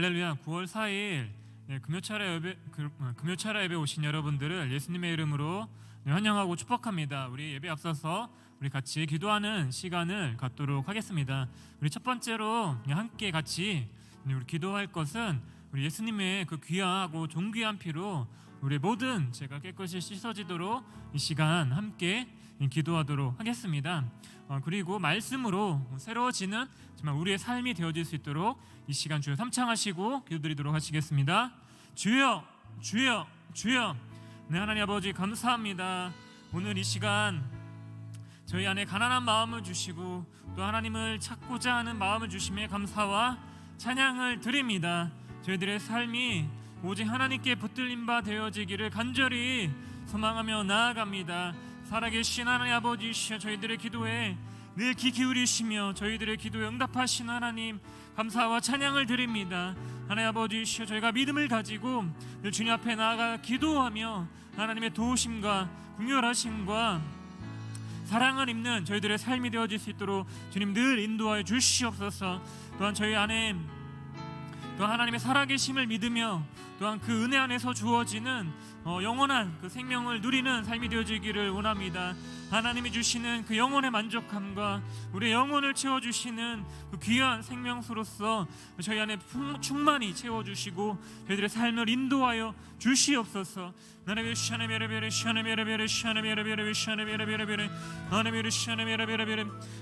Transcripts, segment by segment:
할렐루야. 9월 4일 금요차례 예배 오신 여러분들을 예수님의 이름으로 환영하고 축복합니다. 우리 예배 앞서서 우리 같이 기도하는 시간을 갖도록 하겠습니다. 우리 첫 번째로 함께 같이 우리 기도할 것은 우리 예수님의 그 귀하고 존귀한 피로 우리 모든 죄가 깨끗이 씻어지도록 이 시간 함께 기도하도록 하겠습니다. 그리고 말씀으로 새로워지는 정말 우리의 삶이 되어질 수 있도록 이 시간 주여 삼창하시고 기도드리도록 하시겠습니다. 주여, 주여, 주여. 네, 하나님 아버지 감사합니다. 오늘 이 시간 저희 안에 가난한 마음을 주시고 또 하나님을 찾고자 하는 마음을 주심에 감사와 찬양을 드립니다. 저희들의 삶이 오직 하나님께 붙들림 바 되어지기를 간절히 소망하며 나아갑니다. 살아계신 하나님 아버지시여, 저희들의 기도에 늘 귀 기울이시며 저희들의 기도에 응답하신 하나님 감사와 찬양을 드립니다. 하나님 아버지시여, 저희가 믿음을 가지고 늘 주님 앞에 나아가 기도하며 하나님의 도우심과 긍휼하심과 사랑을 입는 저희들의 삶이 되어질 수 있도록 주님 늘 인도하여 주시옵소서. 또한 저희 안에 또 하나님의 살아계심을 믿으며 또한 그 은혜 안에서 주어지는 영원한 그 생명을 누리는 삶이 되어지기를 원합니다. 하나님이 주시는 그 영혼의 만족함과 우리의 영혼을 채워주시는 그 귀한 생명수로서 저희 안에 충만히 채워주시고 저희들의 삶을 인도하여 주시옵소서.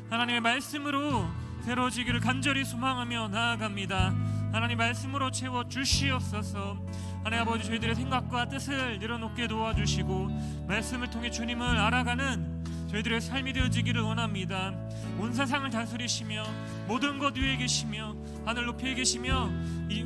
하나님의 말씀으로 새로워지기를 간절히 소망하며 나아갑니다. 하나님 말씀으로 채워 주시옵소서. 하나님 아버지, 저희들의 생각과 뜻을 내려놓게 도와주시고 말씀을 통해 주님을 알아가는 저희들의 삶이 되어지기를 원합니다. 온 세상을 다스리시며 모든 것 위에 계시며 하늘 높이에 계시며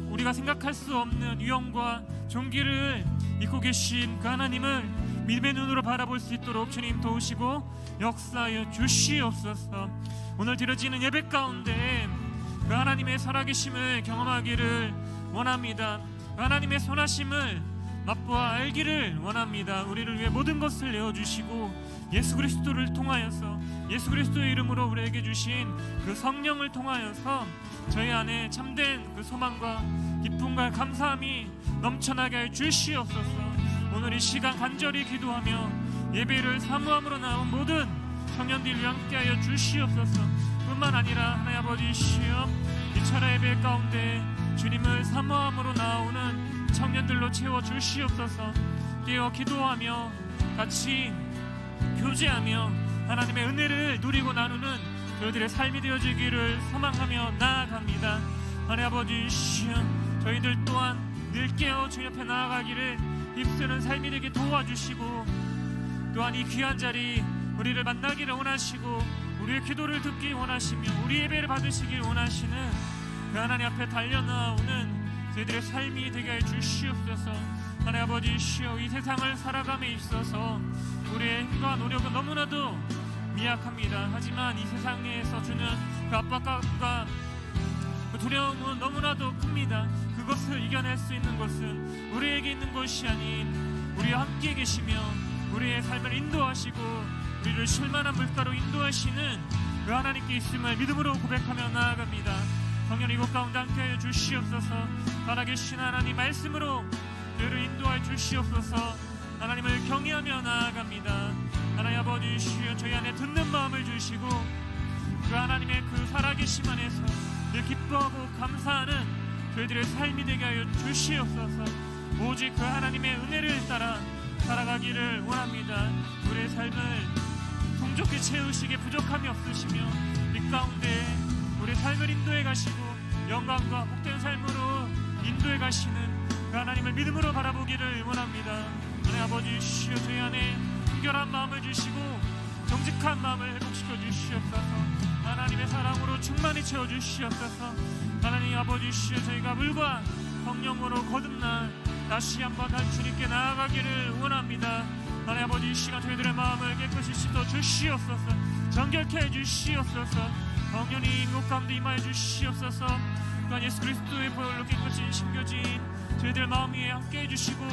우리가 생각할 수 없는 위엄과 존귀를 입고 계신 그 하나님을 믿음의 눈으로 바라볼 수 있도록 주님 도우시고 역사하여 주시옵소서. 오늘 드려지는 예배 가운데 그 하나님의 살아계심을 경험하기를 원합니다. 그 하나님의 선하심을 맛보아 알기를 원합니다. 우리를 위해 모든 것을 내어주시고 예수 그리스도를 통하여서 예수 그리스도의 이름으로 우리에게 주신 그 성령을 통하여서 저희 안에 참된 그 소망과 기쁨과 감사함이 넘쳐나게 하여 주시옵소서. 오늘 이 시간 간절히 기도하며 예배를 사모함으로 나온 모든 청년들과 함께하여 주시옵소서. 뿐만 아니라 하나님 아버지시여, 이 차례 예배 가운데 주님을 사모함으로 나오는 청년들로 채워 주시옵소서. 깨어 기도하며 같이 교제하며 하나님의 은혜를 누리고 나누는 저희들의 삶이 되어지기를 소망하며 나아갑니다. 하나님 아버지시여, 저희들 또한 늘 깨어 주님 앞에 나아가기를 힘쓰는 삶이 되게 도와주시고 또한 이 귀한 자리 우리를 만나기를 원하시고 우리의 기도를 듣기 원하시며 우리 예배를 받으시길 원하시는 그 하나님 앞에 달려나오는 저희들의 삶이 되게 해 주시옵소서. 하나님 아버지시여, 이 세상을 살아감에 있어서 우리의 힘과 노력은 너무나도 미약합니다. 하지만 이 세상에서 주는 그 압박감과 그 두려움은 너무나도 큽니다. 그것을 이겨낼 수 있는 것은 우리에게 있는 것이 아닌 우리와 함께 계시며 우리의 삶을 인도하시고 우리를 쉴만한 물가로 인도하시는 그 하나님께 있음을 믿음으로 고백하며 나아갑니다. 성령 이곳 가운데 함께하여 주시옵소서. 살아계신 하나님 말씀으로 저희를 인도하여 주시옵소서. 하나님을 경외하며 나아갑니다. 하나님 아버지시여, 저희 안에 듣는 마음을 주시고 그 하나님의 그 살아계심 안에서 늘 기뻐하고 감사하는 저희들의 삶이 되게 하여 주시옵소서. 오직 그 하나님의 은혜를 따라 살아가기를 원합니다. 우리의 삶을 풍족히 채우시기에 부족함이 없으시며 이 가운데 우리의 삶을 인도해 가시고 영광과 복된 삶으로 인도해 가시는 그 하나님을 믿음으로 바라보기를 원합니다. 하나님 아버지시여, 저희 안에 순결한 마음을 주시고 정직한 마음을 회복시켜 주시옵소서. 하나님의 사랑으로 충만히 채워 주시옵소서. 하나님 아버지시여, 저희가 물과 성령으로 거듭나 다시 한번 주님께 나아가기를 원합니다. 하나님 아버지, 이 시간 저희들의 마음을 깨끗이 씻어 주시옵소서. 정결케 해 주시옵소서. 성령이 이곳 가운데 임하여 주시옵소서. 또한 예수 그리스도의 보혈로 깨끗이 심겨진 저희들 마음 위에 함께 해주시고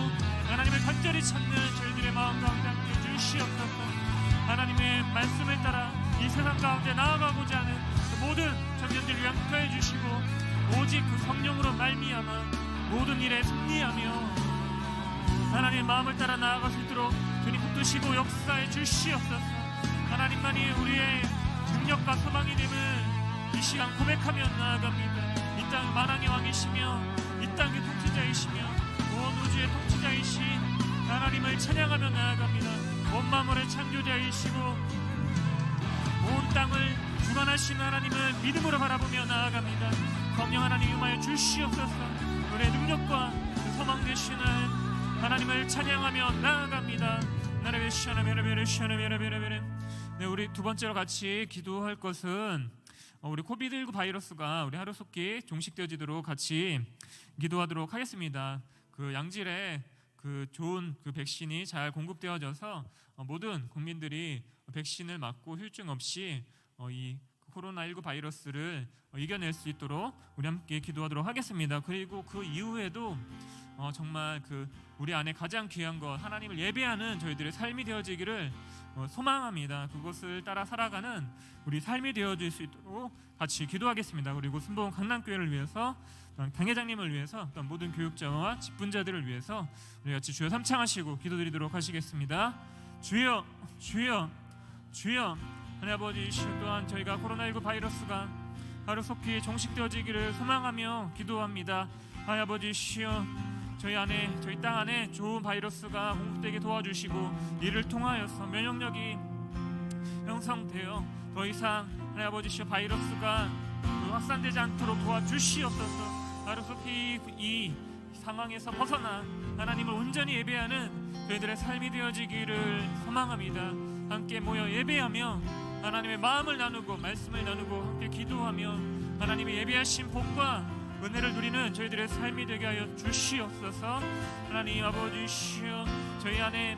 하나님을 간절히 찾는 저희들의 마음 가운데 함께 해주시옵소서. 하나님의 말씀을 따라 이 세상 가운데 나아가고자 하는 그 모든 청년들 위해 함께 해주시고 오직 그 성령으로 말미암아 모든 일에 승리하며 하나님의 마음을 따라 나아갈 수 있도록 주님 붙드시고 역사해 주시옵소서. 하나님만이 우리의 능력과 소망이 됨을 이 시간 고백하며 나아갑니다. 이 땅 만왕의 왕이시며 이 땅의 통치자이시며 온 우주의 통치자이신 하나님을 찬양하며 나아갑니다. 온 만물의 창조자이시고 온 땅을 주관하시는 하나님을 믿음으로 바라보며 나아갑니다. 성령 하나님 임하여 주시옵소서. 우리의 능력과 소망 되시는 하나님을 찬양하며 나아갑니다. 네, 우리 두 번째로 같이 기도할 것은 우리 코비드19 바이러스가 우리 하루속히 종식되어지도록 같이 기도하도록 하겠습니다. 그 양질의 그 좋은 그 백신이 잘 공급되어져서 모든 국민들이 백신을 맞고 후유증 없이 이 코로나19 바이러스를 이겨낼 수 있도록 우리 함께 기도하도록 하겠습니다. 그리고 그 이후에도 정말 그 우리 안에 가장 귀한 것 하나님을 예배하는 저희들의 삶이 되어지기를 소망합니다. 그것을 따라 살아가는 우리 삶이 되어질 수 있도록 같이 기도하겠습니다. 그리고 순복음 강남교회를 위해서 당회장님을 위해서 또 모든 교육자와 직분자들을 위해서 우리 같이 주여 삼창하시고 기도드리도록 하시겠습니다. 주여 주여 주여 하나님 아버지 또한 저희가 코로나19 바이러스가 하루속히 종식되어지기를 소망하며 기도합니다. 하나님 아버지 시여 저희 땅 안에 좋은 바이러스가 공급되게 도와주시고 이를 통하여서 면역력이 형성되어 더 이상 하나님 아버지 시여 바이러스가 확산되지 않도록 도와주시옵소서. 하루속히 이 상황에서 벗어나 하나님을 온전히 예배하는 저희들의 삶이 되어지기를 소망합니다. 함께 모여 예배하며 하나님의 마음을 나누고 말씀을 나누고 함께 기도하며 하나님의 예배하신 복과 은혜를 누리는 저희들의 삶이 되게 하여 주시옵소서. 하나님 아버지시여 저희 안에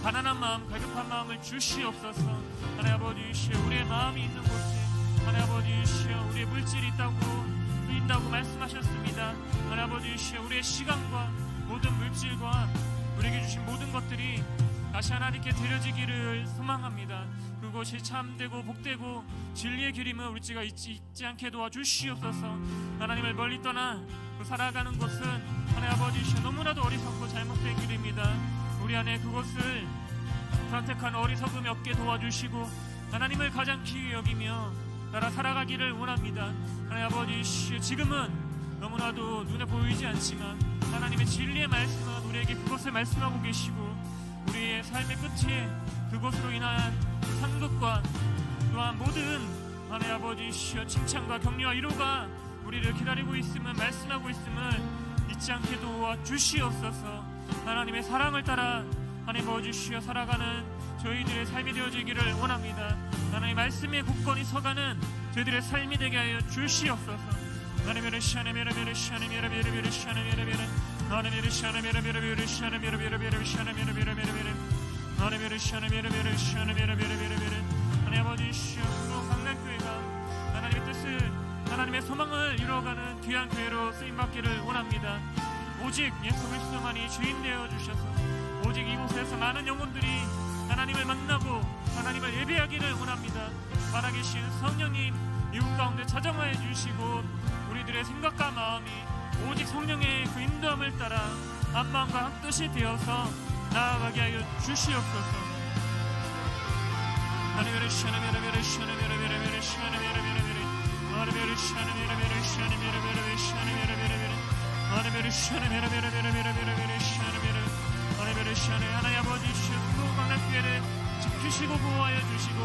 가난한 마음 갈급한 마음을 주시옵소서. 하나님 아버지시여 우리의 마음이 있는 곳에 하나님 아버지시여 우리의 물질이 있다고 말씀하셨습니다. 하나님 아버지시여 우리의 시간과 모든 물질과 우리에게 주신 모든 것들이 다시 하나님께 드려지기를 소망합니다. 그것이 참되고 복되고 진리의 길임을 우리가 잊지 않게 도와주시옵소서. 하나님을 멀리 떠나 살아가는 것은 하나님 아버지시여 너무나도 어리석고 잘못된 길입니다. 우리 안에 그것을 선택한 어리석음이 없게 도와주시고 하나님을 가장 귀히 여기며 따라 살아가기를 원합니다. 하나님 아버지시여 지금은 너무나도 눈에 보이지 않지만 하나님의 진리의 말씀은 우리에게 그것을 말씀하고 계시고 우리의 삶의 끝에 그것으로 인한 상급과 또한 모든 하나님 아버지시여 칭찬과 격려와 위로가 우리를 기다리고 있음을 말씀하고 있음을 잊지 않게 도와주시옵소서. 하나님의 사랑을 따라 하나님 아버지시여 살아가는 저희들의 삶이 되어지기를 원합니다. 하나님의 말씀에 굳건히 서가는 저희들의 삶이 되게 하여 주시옵소서. 하나님의 하나님의 소망을 이루어가는 귀한 교회로 쓰임받기를 원합니다. 오직 예수 그리스도만이 주인 되어 주셔서 오직 이곳에서 많은 영혼들이 하나님을 만나고 하나님을 예배하기를 원합니다. 살아계신 성령님 이곳 가운데 자정하여 주시고 우리들의 생각과 마음이 오직 성령의 그 인도함을 따라 한 마음과 한 뜻이 되어서 나아가게 하여 주시옵소서. 하나님 아버지 순복음 강남교회를 지키시고 보호하여 주시고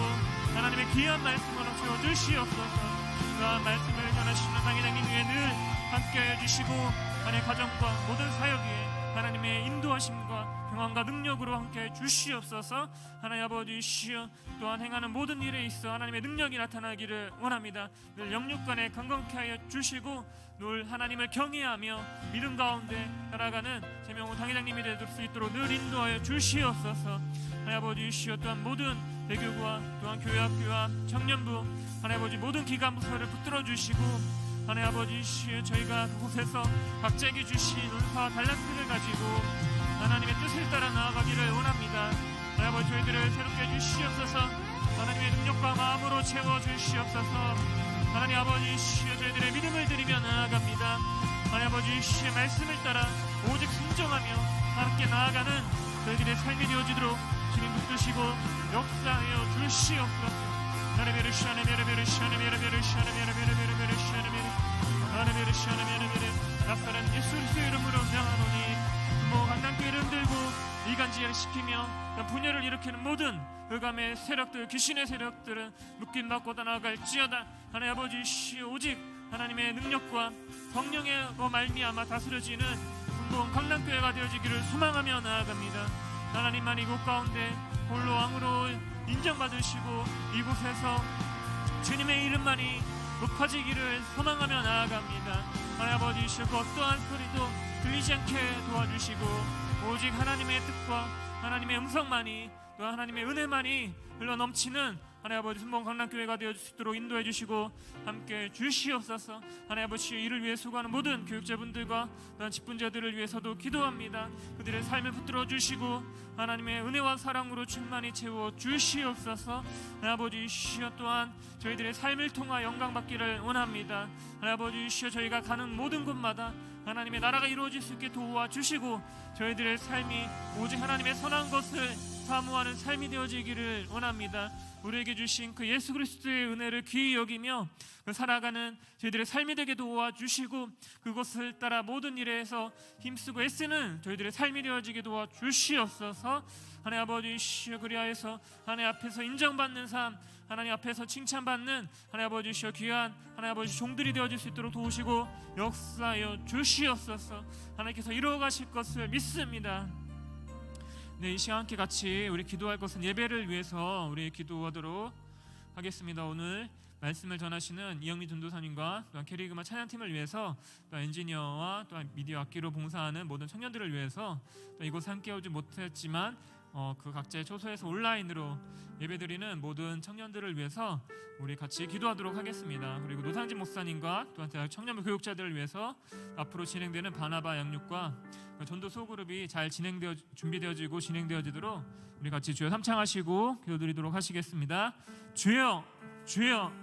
하나님의 귀한 말씀으로 채워주시옵소서. 그러한 말씀을 전하시는 당회장님 위에 늘 함께하여 주시고 하나님의 가정과 모든 사역에 하나님의 인도하심과 평안과 능력으로 함께해 주시옵소서. 하나님 아버지시여 또한 행하는 모든 일에 있어 하나님의 능력이 나타나기를 원합니다. 늘 영육간에 건강케 하여 주시고 늘 하나님을 경외하며 믿음 가운데 살아가는 제명호 당회장님이 될 수 있도록 늘 인도하여 주시옵소서. 하나님 아버지시여 또한 모든 대교구와 또한 교회학교와 청년부 하나님 아버지 모든 기관부서를 붙들어 주시고 하나님 아버지시여 저희가 그곳에서 각자에게 주신 은사와 달란트를 가지고 하나님의 뜻을 따라 나아가기를 원합니다. 하나님 아버지 저희들을 새롭게 해주시옵소서. 하나님의 능력과 마음으로 채워주시옵소서. 하나님 아버지시여 저희들의 믿음을 드리며 나아갑니다. 하나님 아버지시여 말씀을 따라 오직 순종하며 함께 나아가는 저희들의 삶이 되어지도록 주님 붙드시고 역사하여 주시옵소서. 낯설은 예수 그리스도의 이름으로 명하노니 강난교 이름 들고 이간질을 시키며 분열을 일으키는 모든 흑암의 세력들, 귀신의 세력들은 묶임받고 나아갈지어다. 하나님 아버지시여 오직 하나님의 능력과 성령의 말미암아 다스려지는 분봉 강난교회가 되어지기를 소망하며 나아갑니다. 하나님만 이곳 가운데 홀로 왕으로 인정받으시고 이곳에서 주님의 이름만이 높아지기를 소망하며 나아갑니다. 하나님 아버지시여 그 어떠한 소리도 들리지 않게 도와주시고 오직 하나님의 뜻과 하나님의 음성만이 또 하나님의 은혜만이 흘러넘치는 하나님 아버지 순봉 강남교회가 되어줄 수 있도록 인도해 주시고 함께 주시옵소서. 하나님 아버지 이를 위해 수고하는 모든 교육자분들과 또한 직분자들을 위해서도 기도합니다. 그들의 삶을 붙들어 주시고 하나님의 은혜와 사랑으로 충만히 채워 주시옵소서. 하나님 아버지 시여 또한 저희들의 삶을 통하 영광 받기를 원합니다. 하나님 아버지 시여 저희가 가는 모든 곳마다 하나님의 나라가 이루어질 수 있게 도와주시고 저희들의 삶이 오직 하나님의 선한 것을 사모하는 삶이 되어지기를 원합니다. 우리에게 주신 그 예수 그리스도의 은혜를 귀히 여기며 살아가는 저희들의 삶이 되게 도와주시고 그것을 따라 모든 일에서 힘쓰고 애쓰는 저희들의 삶이 되어지게 도와주시옵소서. 하나님 아버지시여 그리하여서 하나님 앞에서 인정받는 삶, 하나님 앞에서 칭찬받는 하나님 아버지시여 귀한 하나님 아버지 종들이 되어질 수 있도록 도우시고 역사하여 주시옵소서. 하나님께서 이루어가실 것을 믿습니다. 네, 이 시간 함께 같이 우리 기도할 것은 예배를 위해서 우리 기도하도록 하겠습니다. 오늘 말씀을 전하시는 이영미 전도사님과 또한 캐리그마 찬양팀을 위해서 또 엔지니어와 또한 미디어 악기로 봉사하는 모든 청년들을 위해서 또 이곳에 함께 오지 못했지만 그 각자의 초소에서 온라인으로 예배드리는 모든 청년들을 위해서 우리 같이 기도하도록 하겠습니다. 그리고 노상진 목사님과 또한 대학 청년부 교육자들을 위해서 앞으로 진행되는 바나바 양육과 전도 소그룹이 잘 준비되어지고 진행되어지도록 우리 같이 주여 삼창하시고 기도드리도록 하시겠습니다. 주여, 주여,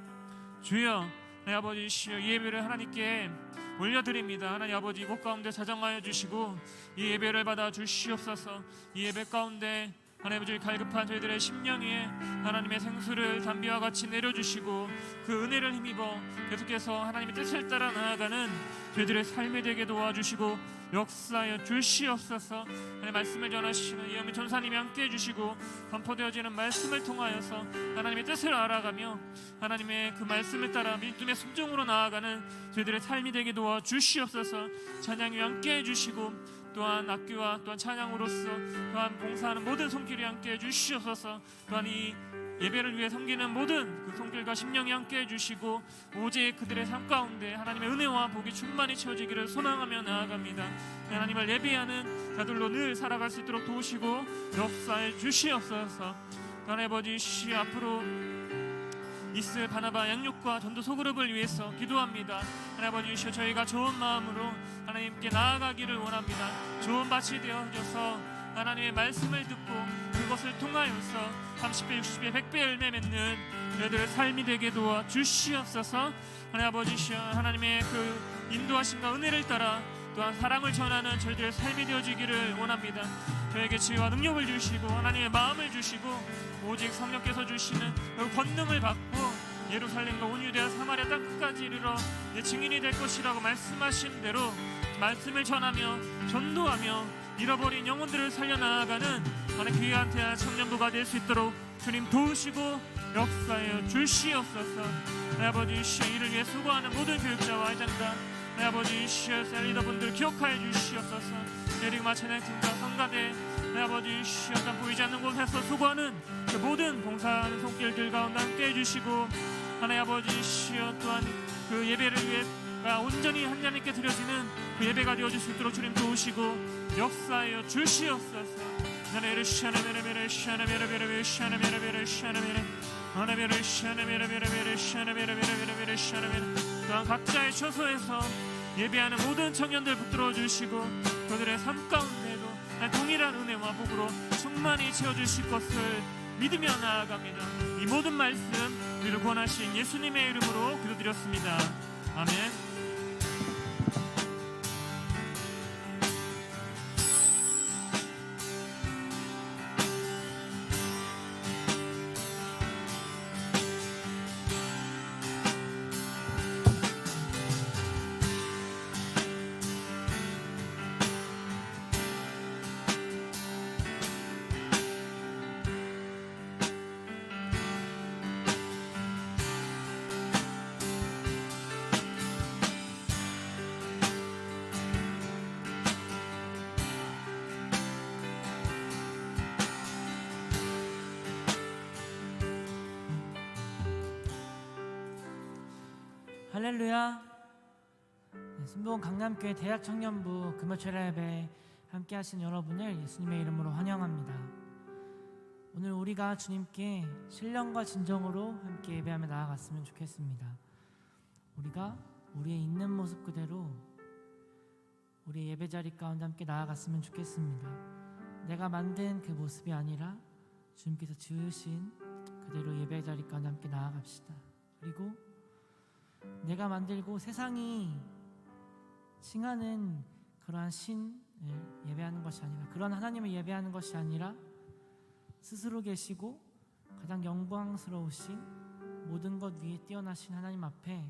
주여. 하나님 아버지시여 이 예배를 하나님께 올려드립니다. 하나님 아버지 이곳 가운데 자정하여 주시고 이 예배를 받아 주시옵소서. 이 예배 가운데 하나님 아버지 갈급한 저희들의 심령 위에 하나님의 생수를 담비와 같이 내려주시고 그 은혜를 힘입어 계속해서 하나님의 뜻을 따라 나아가는 저희들의 삶이 되게 도와주시고 역사하여 주시옵소서. 하나님 말씀을 전하시는 이영민 전사님이 함께 해주시고 선포되어지는 말씀을 통하여서 하나님의 뜻을 알아가며 하나님의 그 말씀을 따라 믿음의 순종으로 나아가는 저희들의 삶이 되게 도와주시옵소서. 찬양이 함께 해주시고 또한 악기와 또한 찬양으로서 또한 봉사하는 모든 손길이 함께 해주시옵소서. 또한 이 예배를 위해 섬기는 모든 그 손길과 심령이 함께 해주시고 오직 그들의 삶 가운데 하나님의 은혜와 복이 충만히 채워지기를 소망하며 나아갑니다. 하나님을 예배하는 자들로 늘 살아갈 수 있도록 도우시고 역사해 주시옵소서. 하나님 아버지 앞으로 있을 바나바 양육과 전도 소그룹을 위해서 기도합니다. 하나님 아버지 저희가 좋은 마음으로 하나님께 나아가기를 원합니다. 좋은 밭이 되어져서 하나님의 말씀을 듣고 그것을 통하여서 30배, 60배, 100배 열매 맺는 저희들의 삶이 되게 도와 주시옵소서. 하나님 아버지 하나님의 그 인도하심과 은혜를 따라 또한 사랑을 전하는 저희들의 삶이 되어지기를 원합니다. 저에게 지혜와 능력을 주시고 하나님의 마음을 주시고 오직 성령께서 주시는 그 권능을 받고 예루살렘과 온 유대와 사마리아 땅 끝까지 이르러 내 증인이 될 것이라고 말씀하신 대로 말씀을 전하며 전도하며 잃어버린 영혼들을 살려나가는 하나님 귀한 대한 청년부가 될 수 있도록 주님 도우시고 역사하여 주시옵소서. 내 아버지 이를 위해 수고하는 모든 교육자와 회장단 내 아버지 셀리더분들 기억하여 주시옵소서. 캐리그마 찬양팀과 성가대 내 아버지 어떤 보이지 않는 곳에서 수고하는 그 모든 봉사하는 손길들 가운데 함께 해주시고 하나님 아버지 또한 그 예배를 위해 온전히 하나님께 드려지는 그 예배가 되어질 수 있도록 주님 도우시고 역사하여 주시옵소서. 또한 각자의 처소에서 예배하는 모든 청년들 붙들어 주시고 그들의 삶 가운데도 동일한 은혜와 복으로 충만히 채워주실 것을 믿으며 나아갑니다. 이 모든 말씀 우리를 권하신 예수님의 이름으로 기도드렸습니다. 아멘. 할렐루야. 순복음 강남교회 대학청년부 금요철 예배 함께 하신 여러분을 예수님의 이름으로 환영합니다. 오늘 우리가 주님께 신령과 진정으로 함께 예배하며 나아갔으면 좋겠습니다. 우리가 우리의 있는 모습 그대로 우리의 예배자리 가운데 함께 나아갔으면 좋겠습니다. 내가 만든 그 모습이 아니라 주님께서 지으신 그대로 예배자리 가운데 함께 나아갑시다. 그리고 내가 만들고 세상이 칭하는 그러한 신을 예배하는 것이 아니라, 그런 하나님을 예배하는 것이 아니라 스스로 계시고 가장 영광스러우신 모든 것 위에 뛰어나신 하나님 앞에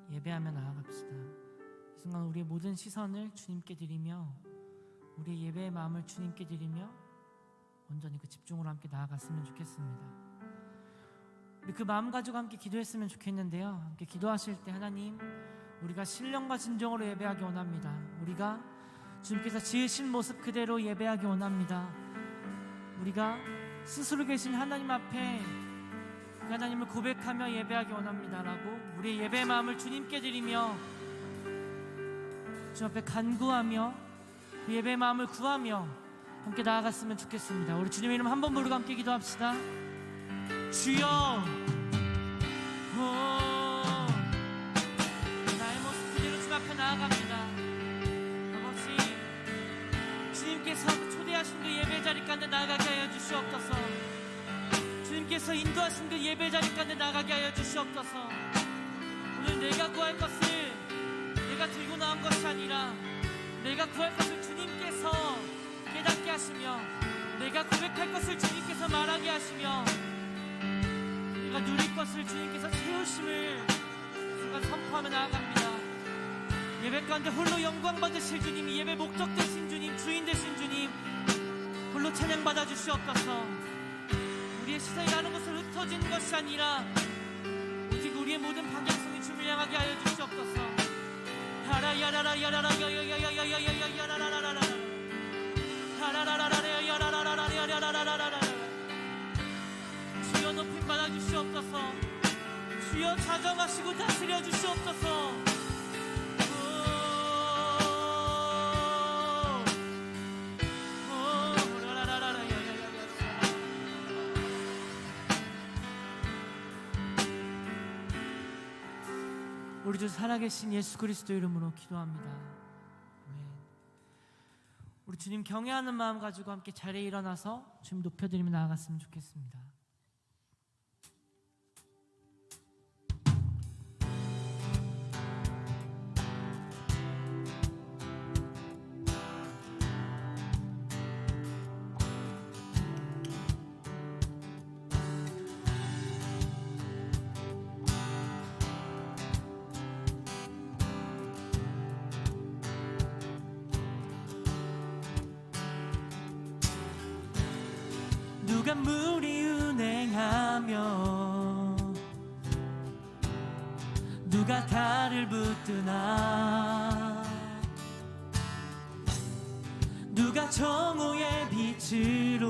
예배하며 나아갑시다. 이 순간 우리의 모든 시선을 주님께 드리며 우리의 예배의 마음을 주님께 드리며 온전히 그 집중으로 함께 나아갔으면 좋겠습니다. 우리 그 마음 가지고 함께 기도했으면 좋겠는데요, 함께 기도하실 때 하나님, 우리가 신령과 진정으로 예배하기 원합니다. 우리가 주님께서 지으신 모습 그대로 예배하기 원합니다. 우리가 스스로 계신 하나님 앞에 그 하나님을 고백하며 예배하기 원합니다 라고 우리의 예배의 마음을 주님께 드리며 주님 앞에 간구하며 그 예배의 마음을 구하며 함께 나아갔으면 좋겠습니다. 우리 주님의 이름 한번 부르고 함께 기도합시다. 주여, 나의 모습 그대로 주님 앞에 나아갑니다. 아버지, 주님께서 초대하신 그 예배 자리 가운데 나아가게 하여 주시옵소서. 주님께서 인도하신 그 예배 자리 가운데 나가게 하여 주시옵소서. 오늘 내가 구할 것을 내가 들고 나온 것이 아니라 내가 구할 것을 주님께서 깨닫게 하시며 내가 고백할 것을 주님께서 말하게 하시며 내가 누릴 것을 주님께서 채우심을 순간 선포하며 나아갑니다. 예배 가운데 홀로 영광 받으실 주님, 예배 목적 되신 주님, 주인 되신 주님, 홀로 찬양 받아 주시옵소서. 우리의 시선이 다른 곳으로 흩어지는 것이 아니라 오직 우리의 모든 방향성이 주님을 향하게 하여 주시옵소서. 하라야라라 야라라 야야야야야야야야라라라라 하라라라라 야라라라라 야라라라라. 주여 높임 받아 주시옵소서. 주여 자정하시고 다스려 주시옵소서. 우리 주 살아계신 예수 그리스도 이름으로 기도합니다. 아멘. 우리 주님 경외하는 마음 가지고 함께 자리에 일어나서 주님 높여드리며 나아갔으면 좋겠습니다. 누가 무리 운행하며 누가 달을 붙드나 누가 정오의 빛으로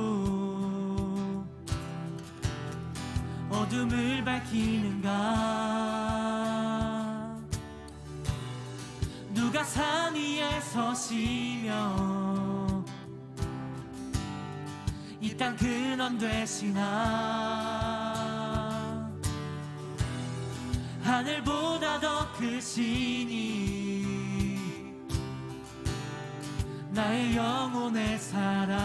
어둠을 밝히는가 누가 산 위에 서시며 이 땅 근원 되시나 하늘보다 더 크시니 나의 영혼의 사랑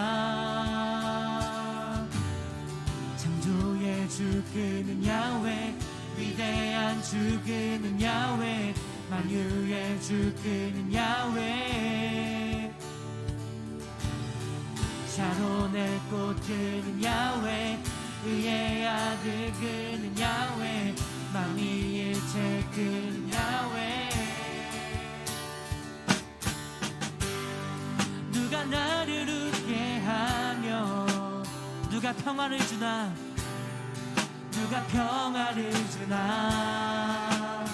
그는 야훼 위대한 주 그는 야훼 만유의 주 그는 야훼 샤론의 꽃 그는 야훼 의의 아들 그는 야훼 만미일체 그는 야훼 누가 나를 웃게 하며 누가 평화를 주나 누가 평화를 주나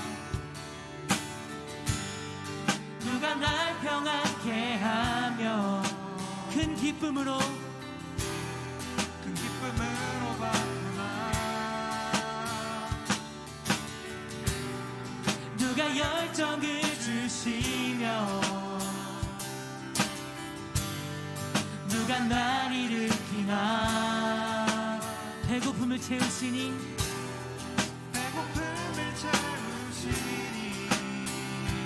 누가 날 평안케 하며 큰 기쁨으로 바꾸나 누가 열정을 주시며 누가 날 일으키나 배고픔을 채우시니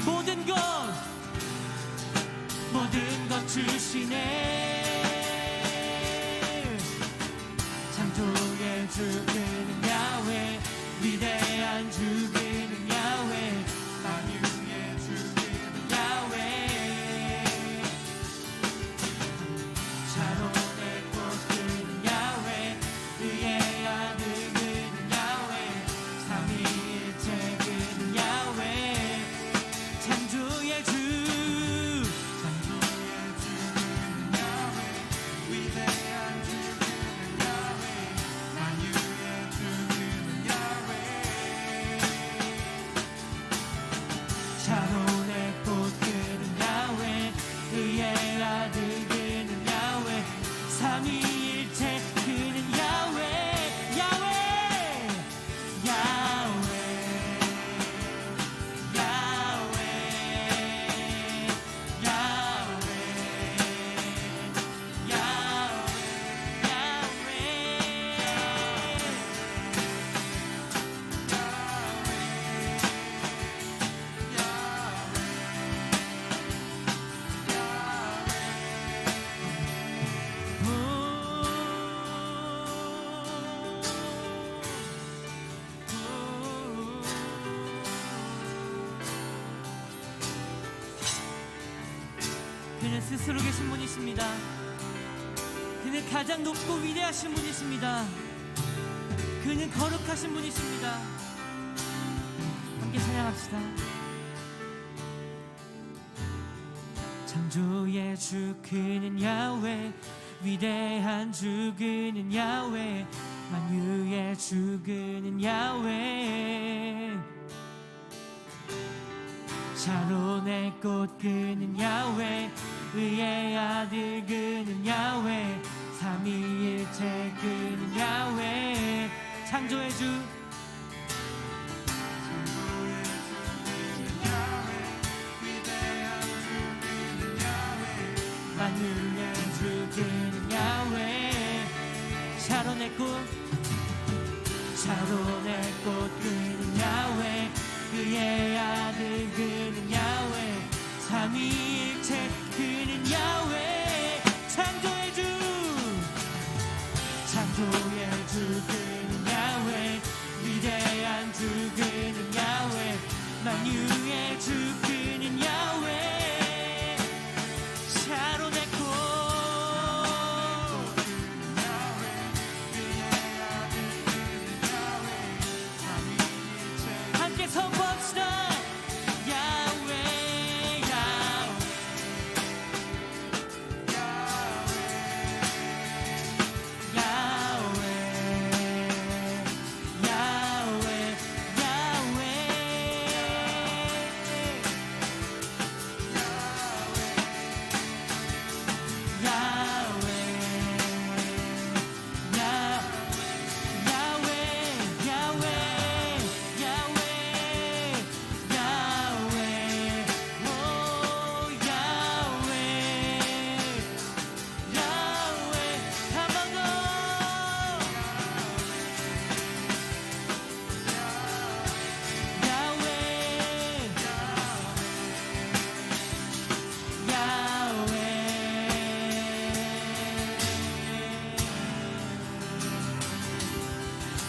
모든 것 주시네 창조의 주 그는 야훼 위대한 주 그는 야훼 만유의 주 그는 야훼 샤론의 꽃 그는 야훼 의의 아들 그는 야훼 삼위일체 그는 야훼 창조의 주 샤론의 꽃 그는 야훼 의의 아들 그는 야훼 삼위일체 그는 야훼 야훼 야훼 야훼 야훼 그는 스스로 계신 분이십니다. 그는 가장 높고 위대하신 분이십니다. 그는 거룩하신 분이십니다. 함께 찬양합시다. 창조의 주 그는 야훼 위대한 주 그는 야훼 만유의 주 그는 야훼 샤론의 꽃 그는 야훼 의의 아들 그는 야훼 삼위일체 그는 야훼 창조의 주 만유의 주 그는 야훼 샤론의 꽃 그는 야훼 그의 아들 그는 야훼 삼위일체 그는 야훼 창조의 주 그는 야훼 위대한 주 그는 야훼 만유의 주 그는 야훼 샤론의 꽃 함께 선포합시다. 야훼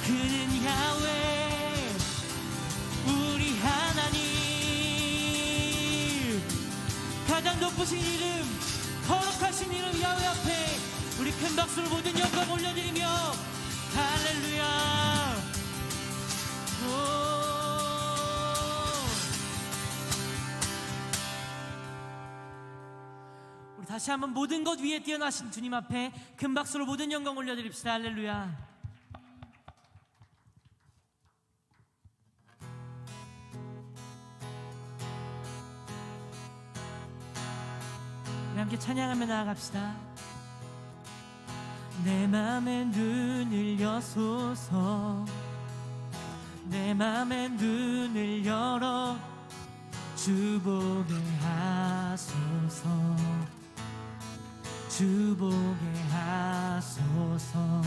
그는 야훼 우리 하나님 가장 높으신 이름 거룩하신 이름 야훼 앞에 우리 큰 박수로 모든 영광 올려드리며 할렐루야. 우리 다시 한번 모든 것 위에 뛰어나신 주님 앞에 큰 박수로 모든 영광 올려드립시다. 할렐루야. 우리 함께 찬양하며 나아갑시다. 내 맘에 눈을 여소서 내 맘에 눈을 열어 주 보게 하소서 주 보게 하소서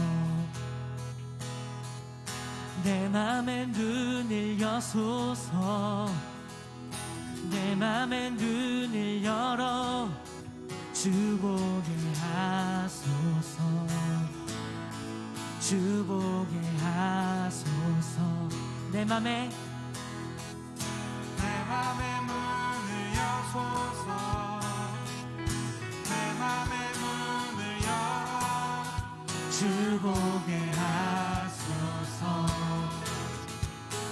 내 맘에 눈을 여소서 내 맘에 눈을 열어 주 보게 하소서 주 보게 하소서 내 맘에 문을 여소서 내 맘의 문을 열어 주 보게 하소서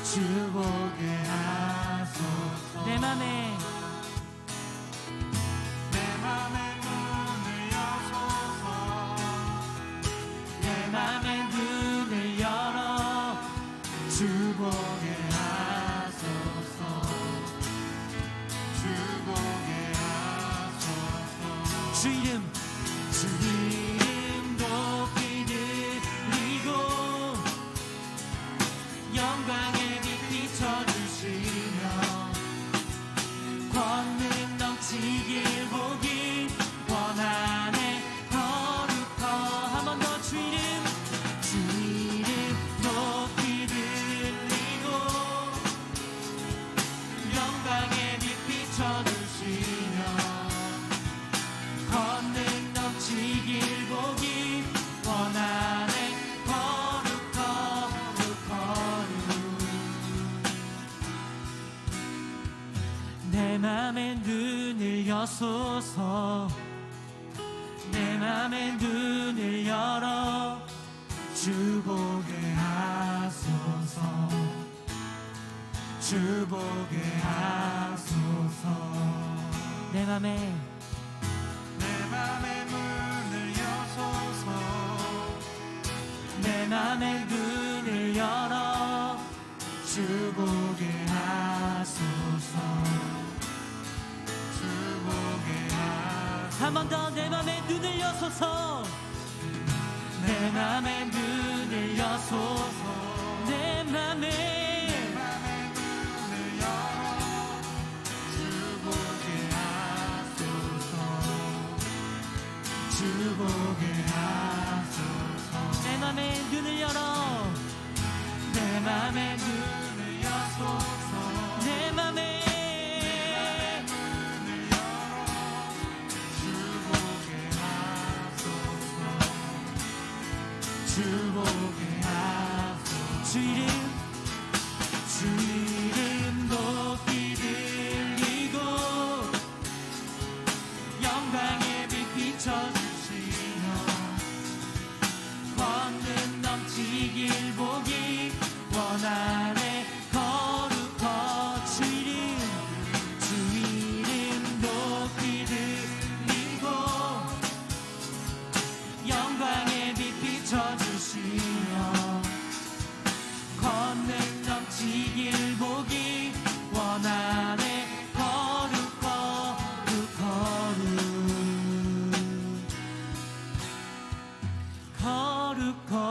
주 보게 하소서 내 맘에 문을 여소서 내 맘의 눈을 열어 주 보게 하소서 주 보게 하소서 주 이름 높이 들리고 영광의 빛 비춰주시며 권능 넘치길 보기 원하네 거룩한 한 번 더 주 이름 높이 들리고 영광의 빛 비춰주시며 권능 넘치길 보기 원하네 거룩 내 맘에 눈을 여소서 내 맘에 눈을 열어 주 보게 하소서 주 보게 하소서 내 맘에 문을 여소서 내 맘의 눈을 열어 주 보게 하소서 주 보게 하소서 한 번 더 내 맘의 눈을 여소서 내 맘의 눈을 여소서 내 맘에 문을 열어 주 보게 하소서 주 보게 하소서 내 맘의 눈을 열어 내 맘의 문을 여소서 내 맘에 문을 열어 주 보게 하소서 주 보게 하소서 주 이름 높이 들리고 영광의 빛 비춰주시며 권능 넘치길 보기 원하네 거룩한 주 이름 높이 들리고 영광의 빛 비춰주시며 권능 넘치길 보기 원하네 거룩 거룩 거룩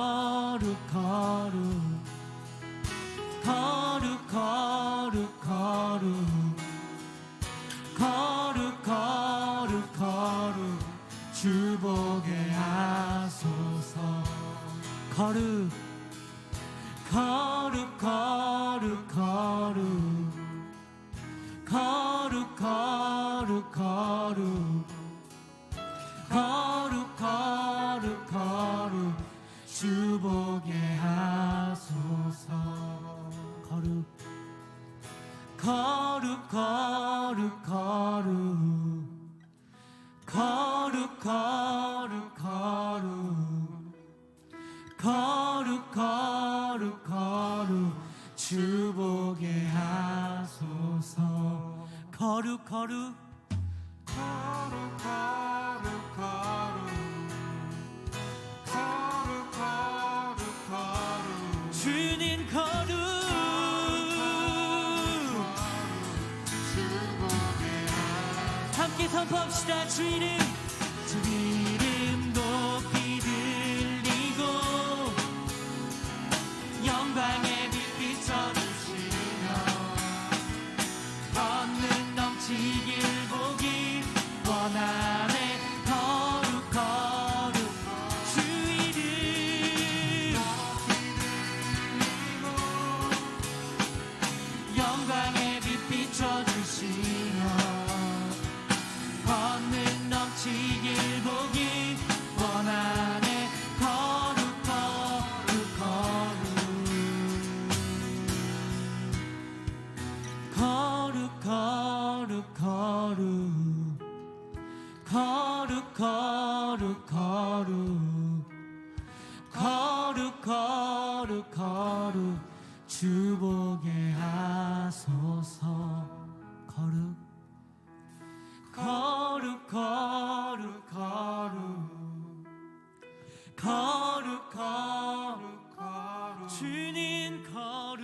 거룩 거룩 거룩 거룩 거룩 거룩 주 보게 하소서 거룩 거룩 거룩 거룩 거룩 거룩 거룩 거룩 거룩 거룩 주 보게 하소서. 거룩 거룩 거룩 거룩 거룩 거룩 거룩 거룩 거룩 주 보게 하소서. 거룩 거룩 거룩 거룩 거룩 거룩 거룩 주님 거룩 주 보게 함께 선포합시다. 주 이름 주 이름 높이 들리고 영광의 빛 비춰주시며 걷는 넘치길 보기 원하네. 거룩 거룩 주 이름 영광의 빛 비춰주시며 걷는 넘치길 보기 원하네. 거룩 거룩 거룩 거룩 거룩 거룩 거룩 거룩 주 보게 하소서. 거룩 거룩 거룩 거룩 거룩 주님 거룩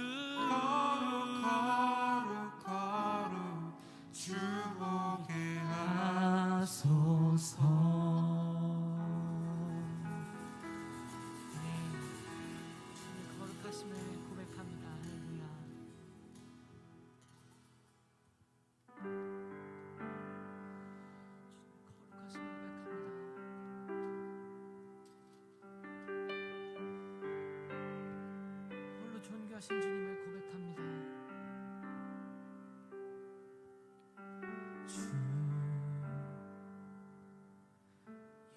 주 보게 하소서. 네, 주님 거룩하심을 고백합니다. 할렐루야. 거룩하심을 고백합니다. 홀로 존귀하신 주님을 고백합니다. 주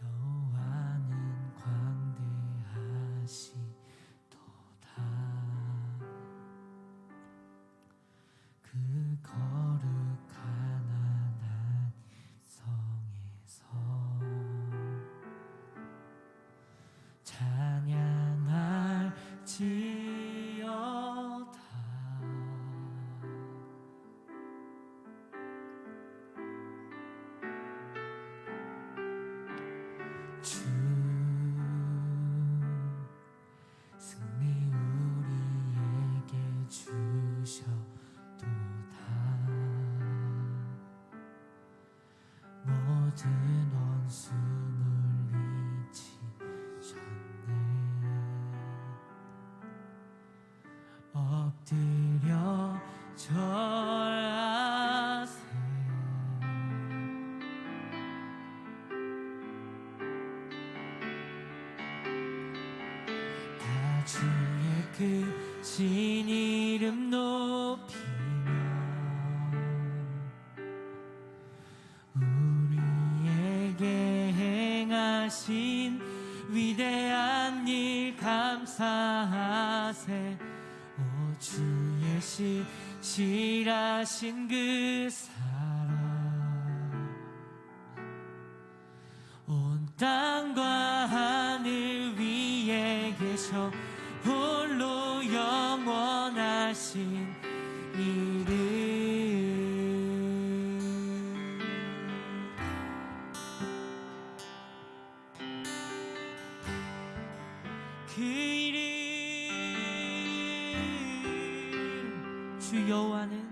여호와는 광대하시도다. 그 거룩한 하나님 성에서 찬양할지어다. 주 승리 우리에게 주셔도다. 모든 원수 물리치셨네. 엎드려 절하세. 다 주의 크신 이름 높이며 우리에게 행하신 위대한 일 감사하세. 오 주의 신실하신 그 사랑 온 땅과 하늘 위에 계셔 홀로 영원하신 이름. 그 이름 주 여호와는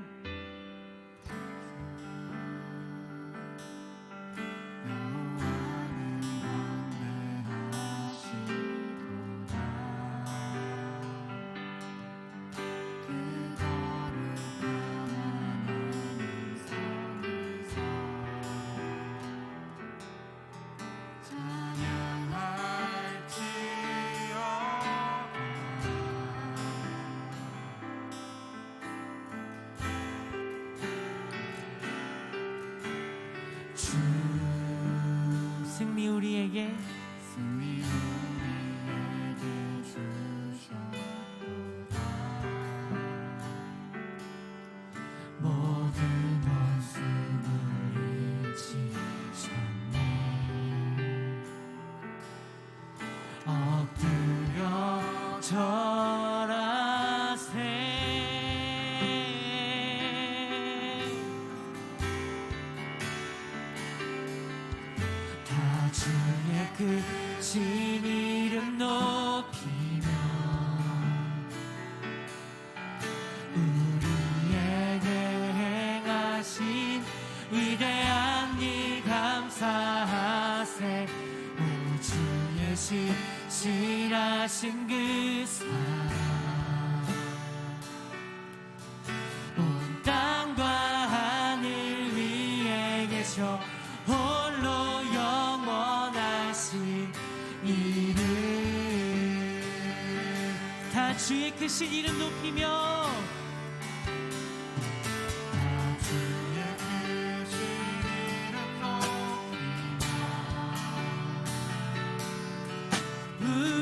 주 승리 우리에게 다 주의 크신 이름 높이며 우리에게 행하신 위대한 일 감사하세. 오주의 신실하신 그 사랑 온 땅과 하늘 위에 계셔 홀로 영원하신 이름. 다 주의 크신 이름 높이며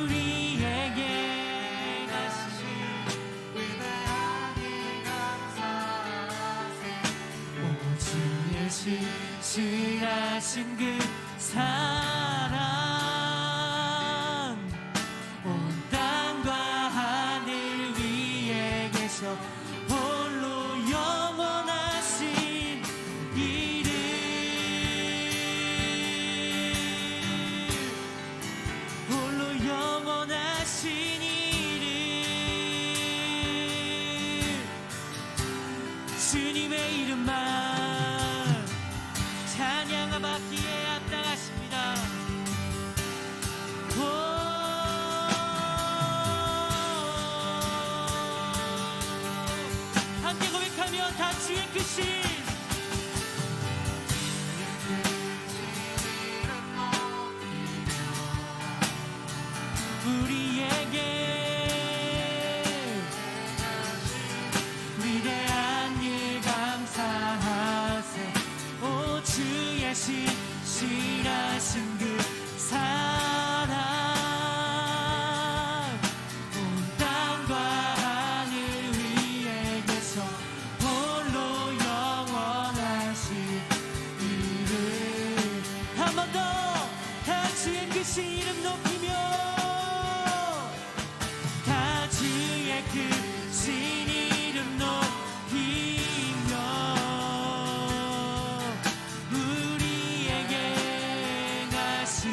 우리에게 가신 위대한 일 감사하세. 오주의 신실하신 그 사랑 온 땅과 하늘 위에 계셔 홀로 영원하신 이름. 홀로 영원하신 이름. 주님의 이름만 찬양받기에 합당하십니다. 함께 고백하며 다 주의 크신 우리에게 위대한 일 감사하세. 오 주의 신실하신 그 사랑 온 땅과 하늘 위에 계셔 홀로 영원하신 이름. 한 번 더 다 주의 크신 이름 높이며 다 주의 크신 이름 높이며 우리에게 가신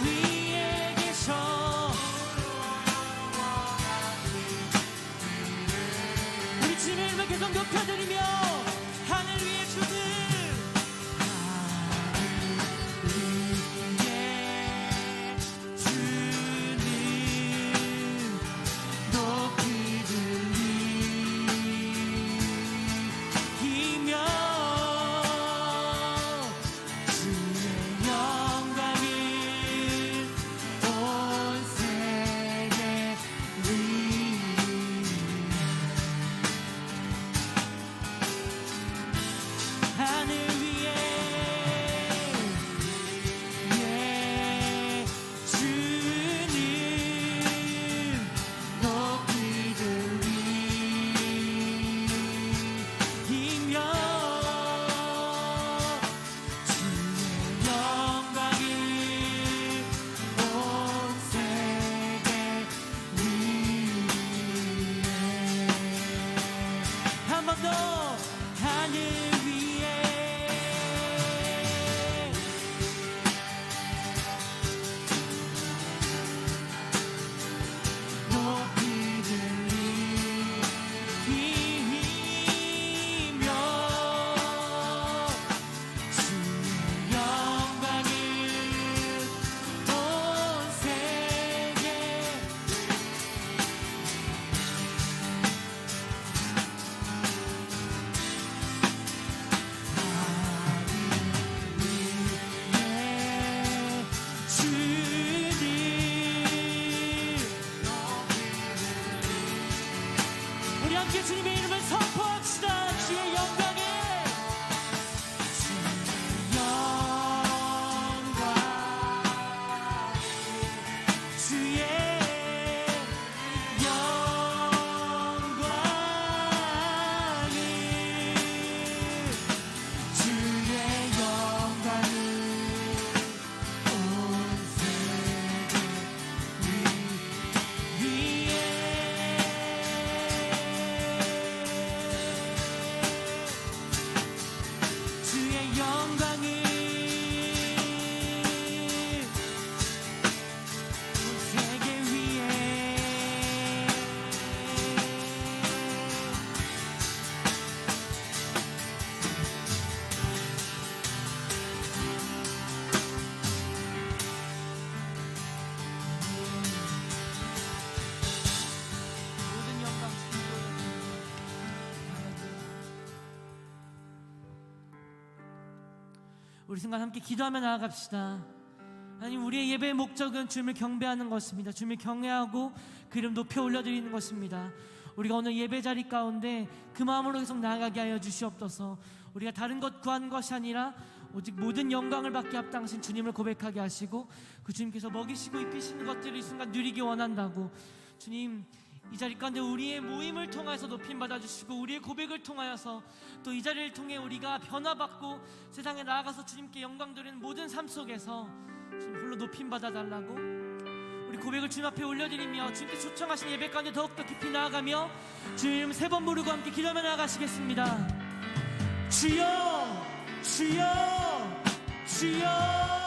위에 계셔 우리 주님의 이름을 계속 높여드리며 하늘 위에 주님 하늘 위에 주님 높이 들리며 주의 영광을 온 세계 위에 하늘 위에 주님 높이 들리며 주의 영광을 온 세계 위에 한 번 더 하늘 위에 높이 들리며 주의 영광을 온 세계 우리 함께 주님의 이름을 선포합시다. 주의 영광에 주의 영광 주의 영광 우리 순간 함께 기도하며 나아갑시다. 하나님, 우리의 예배의 목적은 주님을 경배하는 것입니다. 주님을 경외하고 그 이름 높여 올려드리는 것입니다. 우리가 오늘 예배 자리 가운데 그 마음으로 계속 나아가게 하여 주시옵소서. 우리가 다른 것 구하는 것이 아니라 오직 모든 영광을 받게 합당하신 주님을 고백하게 하시고 그 주님께서 먹이시고 입히시는 것들을 이 순간 누리기 원한다고. 주님, 이 자리 가운데 우리의 모임을 통해서 높임 받아주시고 우리의 고백을 통하여서 또 이 자리를 통해 우리가 변화받고 세상에 나아가서 주님께 영광 드리는 모든 삶 속에서 주님 홀로 높임 받아달라고 우리 고백을 주님 앞에 올려드리며 주님께 초청하신 예배 가운데 더욱더 깊이 나아가며 주님 이름 3번 부르고 함께 기도하며 나아가시겠습니다. 주여 주여 주여.